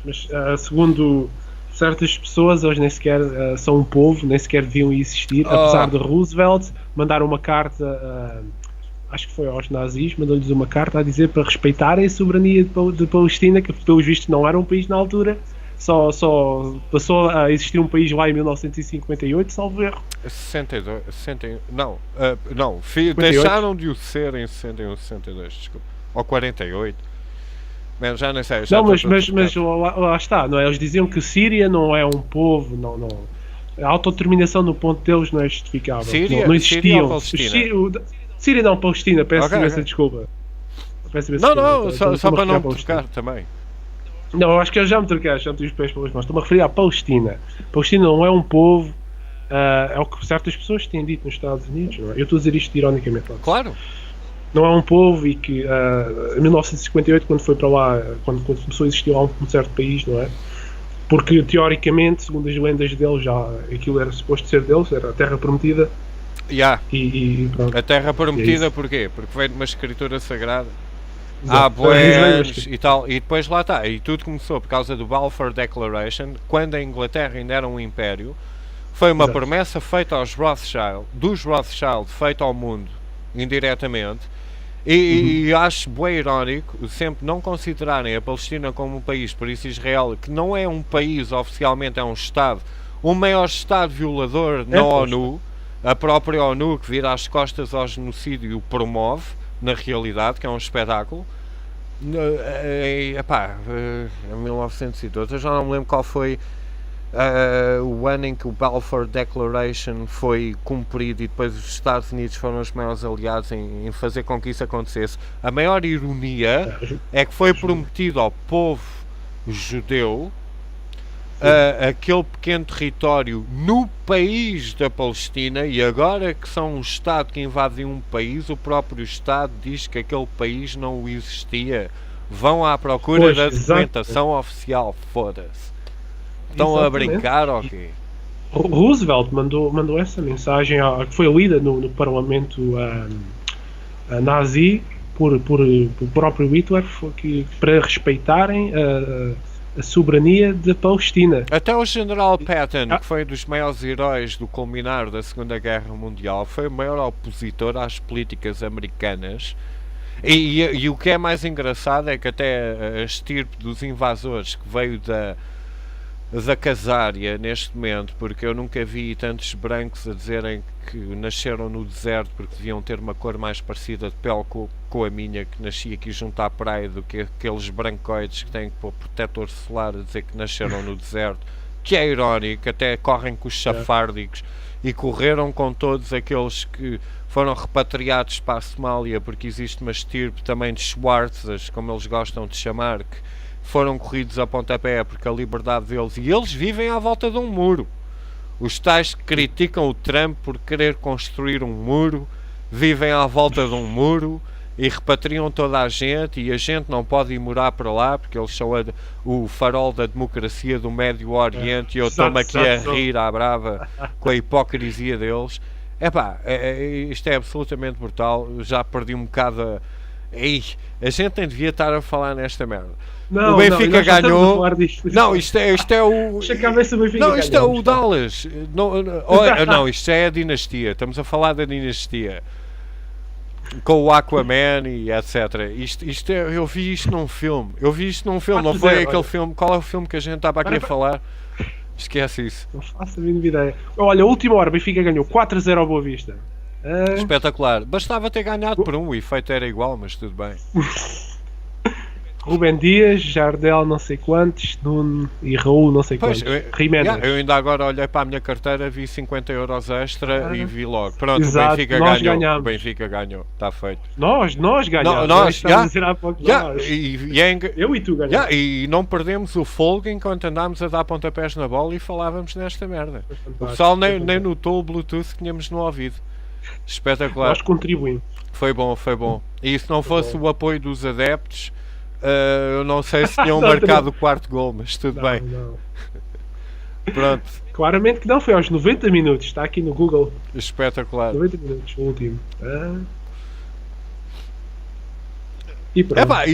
Mas segundo certas pessoas, eles nem sequer são um povo, nem sequer deviam existir, apesar de Roosevelt mandar uma carta, acho que foi aos nazis, mandou-lhes uma carta a dizer para respeitarem a soberania de Palestina, que pelos vistos não era um país na altura, só passou a existir um país lá em 1958, salvo erro. 62, deixaram de o ser em 61, 62, desculpa, ou 48. Já não sei. Mas lá está, não é? Eles diziam que Síria não é um povo, não. A autodeterminação no ponto deles não é justificável. Não existiam. Síria não, Palestina, peço imensa desculpa. Só para não me trocar também. Não, eu acho que eu já me troquei, já me tive os pés pelas mãos. Estou-me a referir à Palestina. Palestina não é um povo, é o que certas pessoas têm dito nos Estados Unidos, não é? Eu estou a dizer isto ironicamente. Claro. Não é um povo, e que em 1958, quando foi para lá, quando começou a existir lá um certo país, não é? Porque teoricamente, segundo as lendas deles, já aquilo era suposto ser deles, era a Terra Prometida. E pronto. A Terra Prometida porquê? Porque veio de uma escritura sagrada. Há boas e tal, e depois lá está, e tudo começou por causa do Balfour Declaration, quando a Inglaterra ainda era um império. Foi uma promessa feita dos Rothschild, feita ao mundo indiretamente, E acho bem irónico sempre não considerarem a Palestina como um país, por isso Israel, que não é um país oficialmente, é um Estado, o maior Estado violador na ONU, a própria ONU que vira as costas ao genocídio e o promove, na realidade, que é um espetáculo. Em 1912, eu já não me lembro qual foi o ano em que o Balfour Declaration foi cumprido e depois os Estados Unidos foram os maiores aliados em fazer com que isso acontecesse. A maior ironia é que foi prometido ao povo judeu aquele pequeno território no país da Palestina, e agora que são um Estado que invade um país, o próprio Estado diz que aquele país não existia. Vão à procura da documentação oficial, foda-se. Estão a brincar ou quê? Roosevelt mandou essa mensagem que foi lida no parlamento nazi por próprio Hitler, para respeitarem a soberania da Palestina. Até o General Patton, que foi um dos maiores heróis do culminar da Segunda Guerra Mundial, foi o maior opositor às políticas americanas. E o que é mais engraçado é que até a estirpe dos invasores que veio da Casária neste momento, porque eu nunca vi tantos brancos a dizerem que nasceram no deserto porque deviam ter uma cor mais parecida de pele com a minha, que nasci aqui junto à praia, do que aqueles brancoides que têm que pôr protetor solar a dizer que nasceram no deserto, que é irónico, até correm com os safárdicos e correram com todos aqueles que foram repatriados para a Somália, porque existe uma estirpe também de Schwarzes, como eles gostam de chamar, que foram corridos a pontapé porque a liberdade deles, e eles vivem à volta de um muro. Os tais que criticam o Trump por querer construir um muro, vivem à volta de um muro e repatriam toda a gente, e a gente não pode ir morar para lá porque eles são o farol da democracia do Médio Oriente, e eu estou-me aqui a rir à brava com a hipocrisia deles. Isto é absolutamente brutal. Já perdi um bocado a gente nem devia estar a falar nesta merda. Não, o Benfica ganhou. Não, isto é o. Não, isto é o Dallas. Não, isto é a dinastia. Estamos a falar da dinastia. Com o Aquaman e etc. Isto é, eu vi isto num filme. Não foi aquele filme. Qual é o filme que a gente estava aqui a falar? Esquece isso. Não faço a mínima ideia. Olha, a última hora, Benfica ganhou 4-0 ao Boa Vista. Espetacular. Bastava ter ganhado por um, o efeito era igual, mas tudo bem. Rubem Dias, Jardel não sei quantos, Nuno e Raul não sei quantos. Eu ainda agora olhei para a minha carteira, vi 50 euros extra e vi logo. Pronto, exato, o Benfica ganhou. Está feito. Nós ganhamos. Eu e tu ganhamos. E não perdemos o folga enquanto andámos a dar pontapés na bola e falávamos nesta merda. O pessoal nem notou o Bluetooth que tínhamos no ouvido. Espetacular. Nós contribuímos. Foi bom. E se não fosse o apoio dos adeptos, eu não sei se tinham marcado o quarto gol, mas tudo bem. Não. Pronto. Claramente que não, foi aos 90 minutos. Está aqui no Google. Espetacular. 90 minutos, o último. E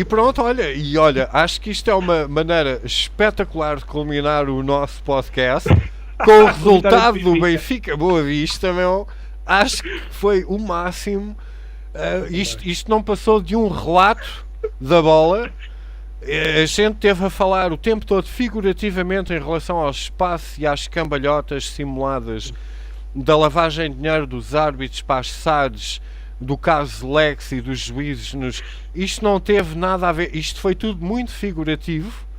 pronto, olha, acho que isto é uma maneira espetacular de culminar o nosso podcast com o resultado do Benfica Boa Vista, meu. Acho que foi o máximo. Isto não passou de um relato da bola. A gente teve a falar o tempo todo figurativamente em relação ao espaço e às cambalhotas simuladas da lavagem de dinheiro dos árbitros para as SADs, do caso Lex e dos juízes. Isto não teve nada a ver. Isto foi tudo muito figurativo.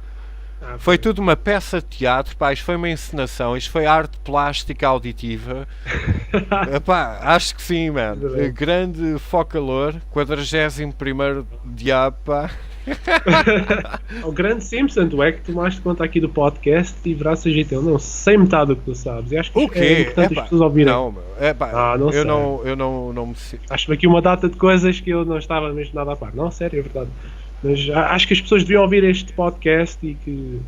Foi tudo uma peça de teatro, isto foi uma encenação, isto foi arte plástica auditiva. Acho que sim, mano. Grande focalor, 41º diabo, pá. O grande Simpson, tu é que tomaste conta aqui do podcast e verás se ajeiteu. Não sei metade do que tu sabes. E acho que é importante as pessoas ouvirem. Não, eu não me sinto. Acho aqui uma data de coisas que eu não estava mesmo nada a par. Não, sério, é verdade. Mas acho que as pessoas deviam ouvir este podcast e que.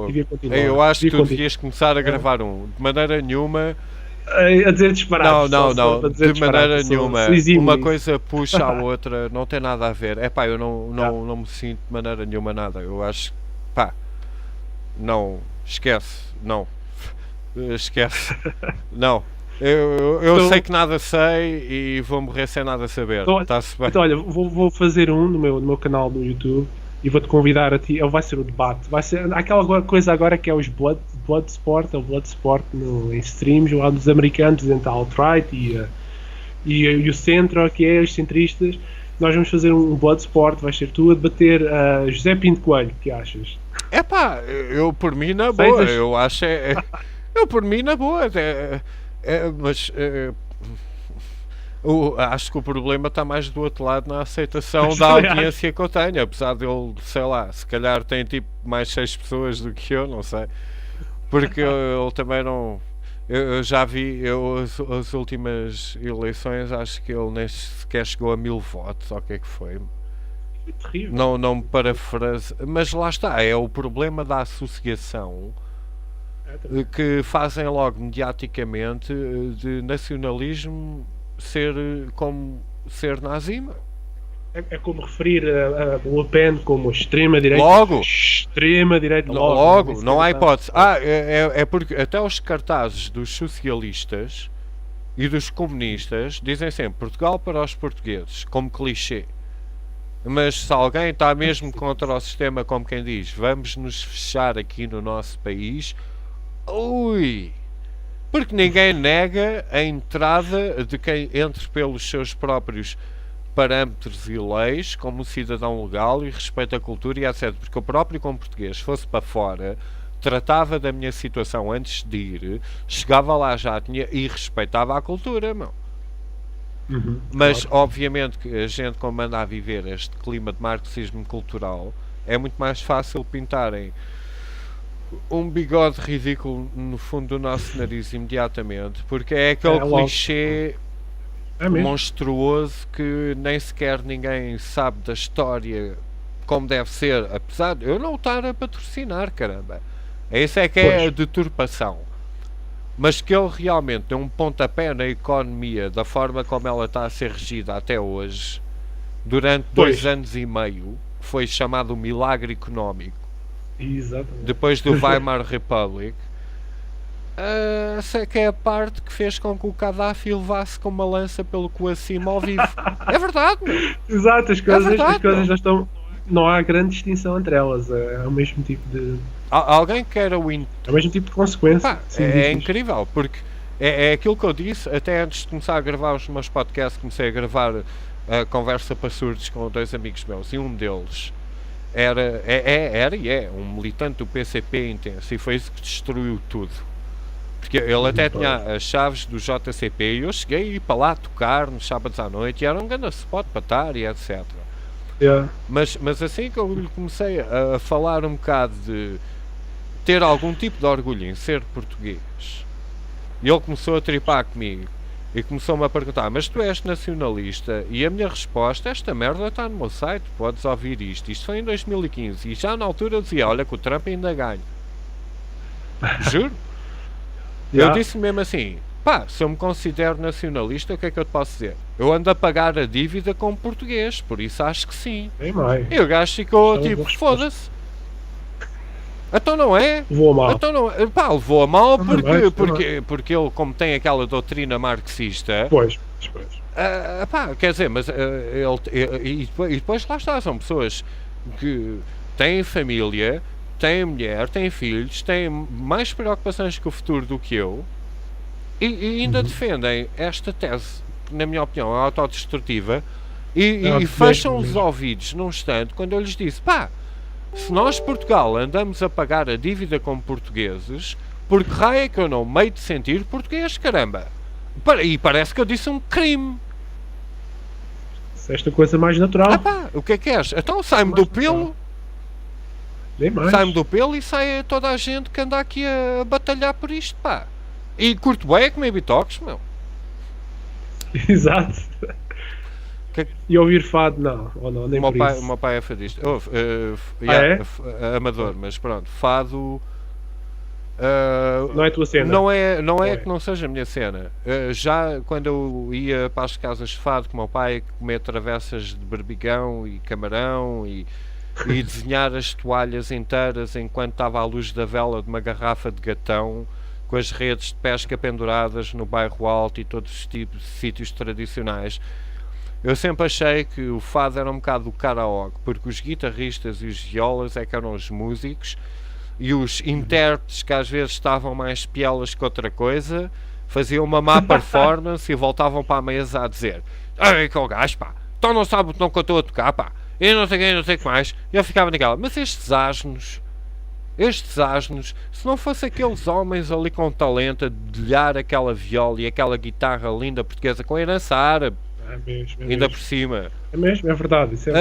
Devia continuar. Eu acho que tu devias começar a gravar de maneira nenhuma. A dizer disparates. Não, de maneira nenhuma. Uma coisa puxa a outra, não tem nada a ver. Eu não me sinto de maneira nenhuma nada. Eu acho. Não, esquece. Não. Esquece. Não. Eu Então- sei que nada sei e vou morrer sem nada saber. Então, Está-se bem. Então, olha, vou fazer no meu canal do YouTube e vou-te convidar a ti. Vai ser o debate. Vai ser aquela coisa agora que é os Bloodsport em streams, lá dos americanos, entre a alt-right e o centro, que é os centristas. Nós vamos fazer um Bloodsport. Vais ser tu a debater José Pinto Coelho. O que achas? Epá, eu por mim na Sei, boa, mas- eu acho eu por mim na boa, mas acho que o problema está mais do outro lado na aceitação Mas da também audiência que eu tenho, apesar dele, sei lá, se calhar tem tipo mais 6 pessoas do que eu, não sei, porque ele também não. Eu já vi as últimas eleições, acho que ele nem sequer chegou a 1000 votos, ou o que é que foi? É terrível. Não me parafrase, mas lá está, é o problema da associação É terrível. que fazem logo mediaticamente de nacionalismo ser como ser nazi. É como referir a Le Pen como extrema-direita. Logo. Extrema-direita. Logo, não há hipótese. É porque até os cartazes dos socialistas e dos comunistas dizem sempre Portugal para os portugueses, como clichê. Mas se alguém está mesmo contra o sistema, como quem diz, vamos nos fechar aqui no nosso país, ui! Porque ninguém nega a entrada de quem entre pelos seus próprios parâmetros e leis, como um cidadão legal e respeita a cultura e etc. Porque eu próprio, como português, fosse para fora, tratava da minha situação antes de ir, chegava lá já tinha e respeitava a cultura, meu. Uhum, Mas, claro. obviamente, que a gente, como anda a viver este clima de marxismo cultural, é muito mais fácil pintarem um bigode ridículo no fundo do nosso nariz imediatamente, porque é aquele logo. clichê É mesmo. monstruoso que nem sequer ninguém sabe da história como deve ser, apesar de eu não estar a patrocinar, caramba. Isso é que é a Pois. deturpação. Mas que ele realmente deu um pontapé na economia da forma como ela está a ser regida até hoje, durante Pois. 2 anos e meio, foi chamado o milagre económico, Exatamente. depois do Weimar Republic. Essa é que é a parte que fez com que o Gaddafi levasse com uma lança pelo coacimo ao vivo. É verdade, meu. Exato, as coisas, verdade, as coisas não. já estão. Não há grande distinção entre elas. É o mesmo tipo de. Alguém que era o É o mesmo tipo de consequência. Pá, Sim, é diz. incrível, porque é aquilo que eu disse, até antes de começar a gravar os meus podcasts, comecei a gravar a conversa para surdos com 2 amigos meus, e um deles era e é um militante do PCP intenso, e foi isso que destruiu tudo. Porque ele até tinha as chaves do JCP e eu cheguei a ir para lá tocar nos sábados à noite e era um grande spot para estar e etc. Yeah. Mas assim que eu lhe comecei a falar um bocado de ter algum tipo de orgulho em ser português, e ele começou a tripar comigo e começou-me a perguntar, mas tu és nacionalista? E a minha resposta, esta merda está no meu site, podes ouvir isto foi em 2015 e já na altura eu dizia, olha que o Trump ainda ganha. Juro. Yeah. Eu disse mesmo assim, pá, se eu me considero nacionalista, o que é que eu te posso dizer? Eu ando a pagar a dívida como português, por isso acho que sim. Bem mais. E o gajo ficou Isso é uma tipo, boa resposta. foda-se. Então não é? Vou mal. Então não é. Pá, levou a mal Não, não é, porque ele, como tem aquela doutrina marxista, Pois. pá, quer dizer, mas e depois lá está, são pessoas que têm família, têm mulher, têm filhos, têm mais preocupações com o futuro do que eu e ainda defendem esta tese, que, na minha opinião, é autodestrutiva e fecham os ouvidos num instante quando eu lhes disse, pá, se nós, Portugal, andamos a pagar a dívida como portugueses, por que raio é que eu não meio de sentir português, caramba? E parece que eu disse um crime. Esta coisa mais natural. Pá, o que é que és? Então sai-me do pelo, Bem mais. sai-me do pelo e sai toda a gente que anda aqui a batalhar por isto, pá. E curto bem é comer bitoques, meu. Exato. Que- E ouvir fado, não. Ou não, nem O meu por pai, isso. o meu pai é fadista. Amador, mas pronto, fado. Não é a tua cena. Não é É. que não seja a minha cena. Já quando eu ia para as casas de fado com o meu pai comer travessas de berbigão e camarão e desenhar as toalhas inteiras enquanto estava à luz da vela de uma garrafa de gatão, com as redes de pesca penduradas no bairro Alto e todos os tipos de sítios tradicionais. Eu sempre achei que o fado era um bocado do karaoke, porque os guitarristas e os violas é que eram os músicos e os intérpretes, que às vezes estavam mais pielas que outra coisa, faziam uma má performance e voltavam para a mesa a dizer: "Ei, que o gajo, pá, então não sabe o botão que eu estou a tocar, pá, e não sei quem, não sei o que mais." E eu ficava naquela, mas estes asnos, se não fosse aqueles homens ali com talento a dedilhar aquela viola e aquela guitarra linda portuguesa com herança árabe, É mesmo, ainda por cima. É mesmo, é verdade. Isso é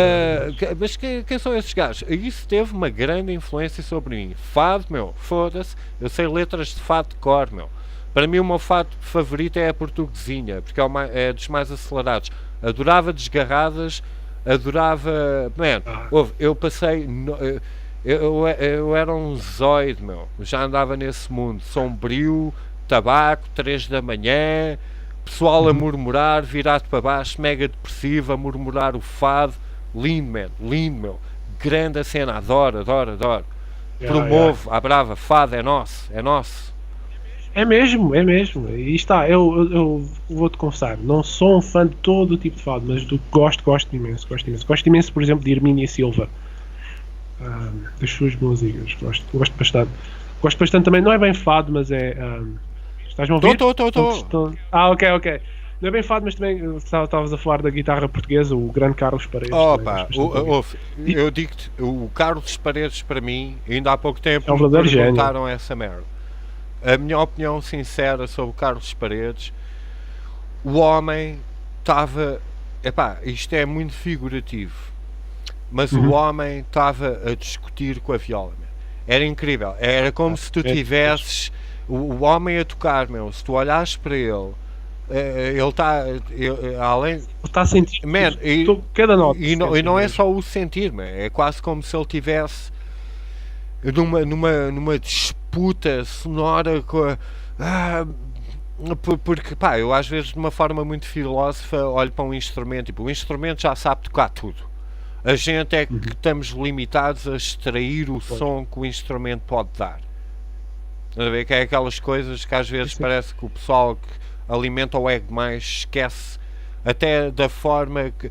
verdade. Mas quem são esses gajos? Isso teve uma grande influência sobre mim. Fado, meu, foda-se. Eu sei letras de fado de cor, meu. Para mim o meu fado favorito é a portuguesinha, porque é dos mais acelerados. Adorava desgarradas, adorava... Man, eu passei... Eu era um zoide, meu. Já andava nesse mundo. Sombrio, tabaco, 3 da manhã... Pessoal a murmurar, virado para baixo, mega depressivo, a murmurar o fado. Lindo, man, lindo, meu. Grande a cena, adoro. Promovo, à brava, fado é nosso. É mesmo. E está, eu vou-te confessar, não sou um fã de todo o tipo de fado, mas do que gosto imenso. Gosto imenso, por exemplo, de Hermínia Silva. Das suas músicas, gosto bastante. Gosto bastante também, não é bem fado, mas é... Estás-me a ouvir? Estou. Ok. Não é bem fado, mas também estavas a falar da guitarra portuguesa, o grande Carlos Paredes. Opa, eu digo-te, o Carlos Paredes para mim, ainda há pouco tempo um me perguntaram gênio. essa merda. A minha opinião sincera sobre o Carlos Paredes, o homem estava... Epá, isto é muito figurativo, mas o homem estava a discutir com a viola. Era incrível, era como se tu tivesses... O homem a tocar, meu, se tu olhares para ele, ele está além. Ele está a sentir cada nota. E não é só o sentir, man, é quase como se ele estivesse numa disputa sonora com a. Porque, pá, eu às vezes de uma forma muito filósofa olho para um instrumento, tipo, o instrumento já sabe tocar tudo. A gente é que estamos limitados a extrair o som que o instrumento pode dar. A ver, que é aquelas coisas que às vezes parece que o pessoal que alimenta o ego mais esquece até da forma que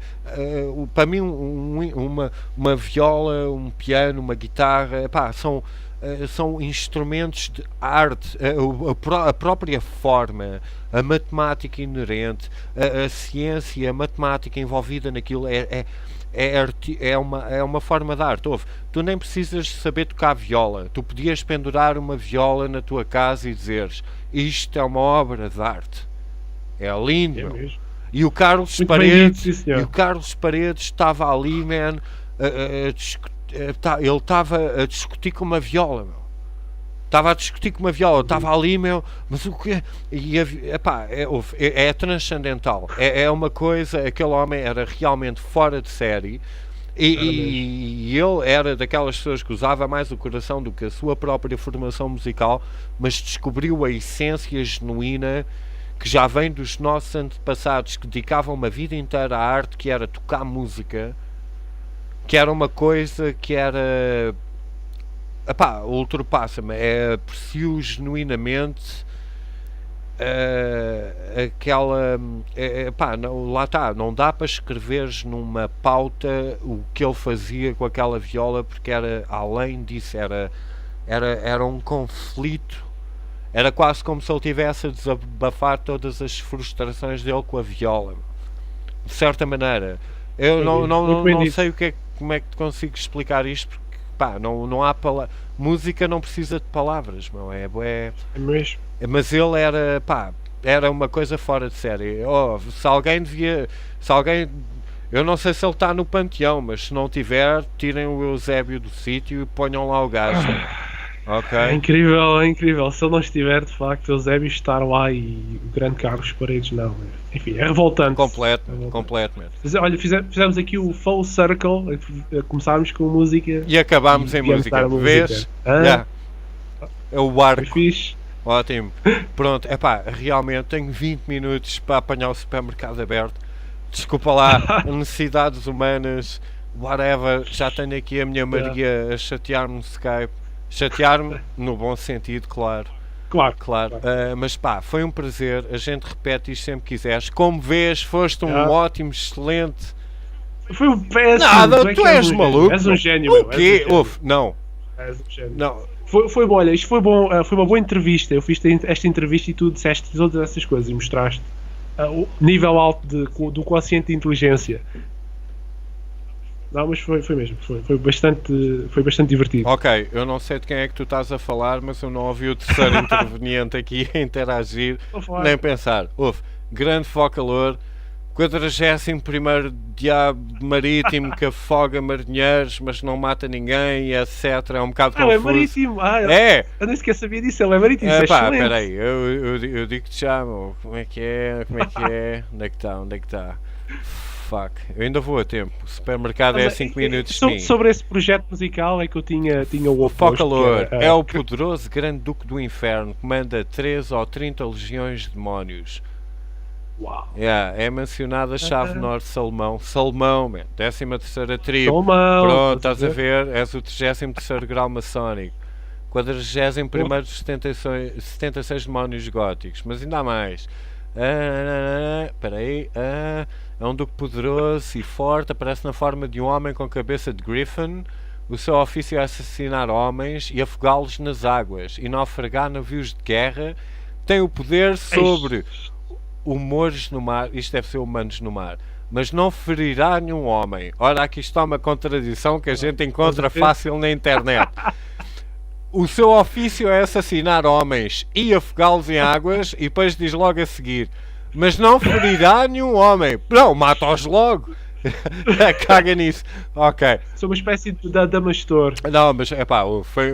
para mim uma viola, um piano, uma guitarra, epá, são instrumentos de arte, a própria forma, a matemática inerente, a ciência, a matemática envolvida naquilo é uma forma de arte. Tu nem precisas saber tocar viola. Tu podias pendurar uma viola na tua casa e dizeres: isto é uma obra de arte. É lindo. É mesmo. E o Carlos Paredes estava ali, man, ele estava a discutir com uma viola, meu. Estava ali, meu, mas o que é transcendental, é uma coisa, aquele homem era realmente fora de série e ele era daquelas pessoas que usava mais o coração do que a sua própria formação musical, mas descobriu a essência genuína que já vem dos nossos antepassados, que dedicavam uma vida inteira à arte, que era tocar música, que era uma coisa que era... ultrapassa-me, aprecio genuinamente aquela... lá está, não dá para escreveres numa pauta o que ele fazia com aquela viola, porque era, além disso, era um conflito, era quase como se ele tivesse a desabafar todas as frustrações dele com a viola, de certa maneira. Eu não sei como é que te consigo explicar isto, porque não há música não precisa de palavras, não é? Mesmo. Mas ele era uma coisa fora de série. Se alguém, eu não sei se ele está no panteão, mas se não tiver, tirem o Eusébio do sítio e ponham lá o gajo. Ok? É incrível. Se ele não estiver, de facto, o Eusébio estar lá e o grande Carlos Paredes não. Enfim, é revoltante. Completamente. Olha, fizemos aqui o full circle, começámos com música e acabámos em música. Vês? É o arco. Fixe. Ótimo. Pronto, realmente tenho 20 minutos para apanhar o supermercado aberto. Desculpa lá, necessidades humanas, whatever. Já tenho aqui a minha Maria a chatear-me no Skype. Chatear-me no bom sentido, claro. Claro. Claro, mas pá, foi um prazer. A gente repete isto sempre que quiseres. Como vês, foste um ótimo, excelente. Foi um péssimo. Nada, tu és maluco. És um gênio, O quê? Não. És um gênio. Não. Foi bom, olha, isto foi bom, foi uma boa entrevista. Eu fiz esta entrevista e tu disseste todas essas coisas e mostraste o nível alto do quociente de inteligência. Não, mas foi mesmo, foi bastante divertido. Ok, eu não sei de quem é que tu estás a falar, mas eu não ouvi o terceiro interveniente aqui a interagir, nem pensar. Grande focalor, 41º diabo marítimo que afoga marinheiros, mas não mata ninguém, etc. É um bocado confuso. É marítimo. É! Eu nem sequer sabia disso, ele é marítimo. Pá, peraí, eu digo-te já, meu. Como é que é? Onde é que está? Fuck, eu ainda vou a tempo. O supermercado é 5 minutos de mim. Sobre esse projeto musical é que eu tinha o oposto. Focalor é o poderoso grande duque do inferno que manda 3 ou 30 legiões de demónios. Uau. É mencionada a chave norte Salomão. Salomão, man. 13ª tribo. Salomão. Pronto, estás a ver? És o 33º grau maçónico. 41º dos 76 demónios góticos. Mas ainda há mais. Espera aí. É um duque poderoso e forte. Aparece na forma de um homem com cabeça de Griffin. O seu ofício é assassinar homens e afogá-los nas águas e naufragar navios de guerra. Tem o poder sobre humores no mar. Isto deve ser humanos no mar. Mas não ferirá nenhum homem. Ora, aqui está uma contradição que a gente encontra fácil na internet. O seu ofício é assassinar homens e afogá-los em águas e depois diz logo a seguir: mas não ferirá nenhum homem. Não, mata-os logo. Caga nisso. Ok. Sou uma espécie de Damastor. Não, mas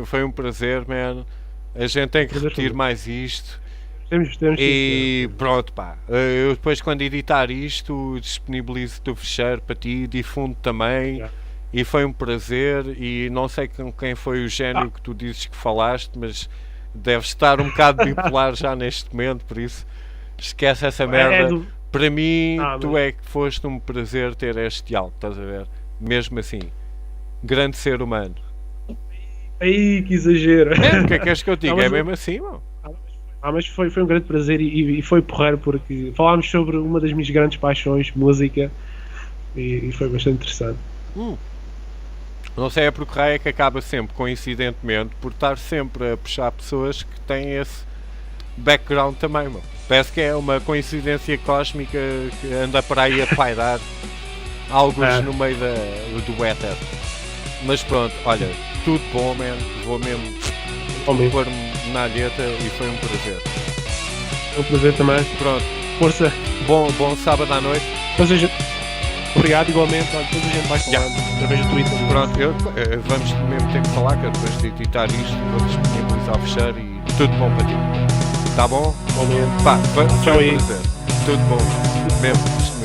foi um prazer, man. A gente tem que repetir mais isto. Temos e pronto, pá. Eu depois, quando editar isto, disponibilizo-te o fecheiro para ti, difundo também. Yeah. E foi um prazer. E não sei com quem foi o gênio que tu dizes que falaste, mas deve estar um bocado bipolar já neste momento, por isso esquece essa merda. Para mim, tu é que foste um prazer ter este diálogo, estás a ver? Mesmo assim, grande ser humano. Aí, que exagero. O que é que queres que eu diga? É mesmo assim, mano. Mas foi um grande prazer e foi porreiro porque falámos sobre uma das minhas grandes paixões, música, e foi bastante interessante. Não sei é porque raio é que acaba sempre, coincidentemente, por estar sempre a puxar pessoas que têm esse background também, mano. Parece que é uma coincidência cósmica que anda por aí a pairar alguns no meio do éter. Mas pronto, olha, tudo bom, man. Vou mesmo pôr-me na alheta e foi um prazer. Um prazer também. Pronto. Força. Bom sábado à noite. Obrigado igualmente. Depois a gente vai falando através do Twitter. Pronto, vamos mesmo ter que falar, que depois de editar isto vou disponibilizar o fecheiro e tudo bom para ti. Tá bom? Bom, pá, foi um prazer. Tudo bom. Mesmo.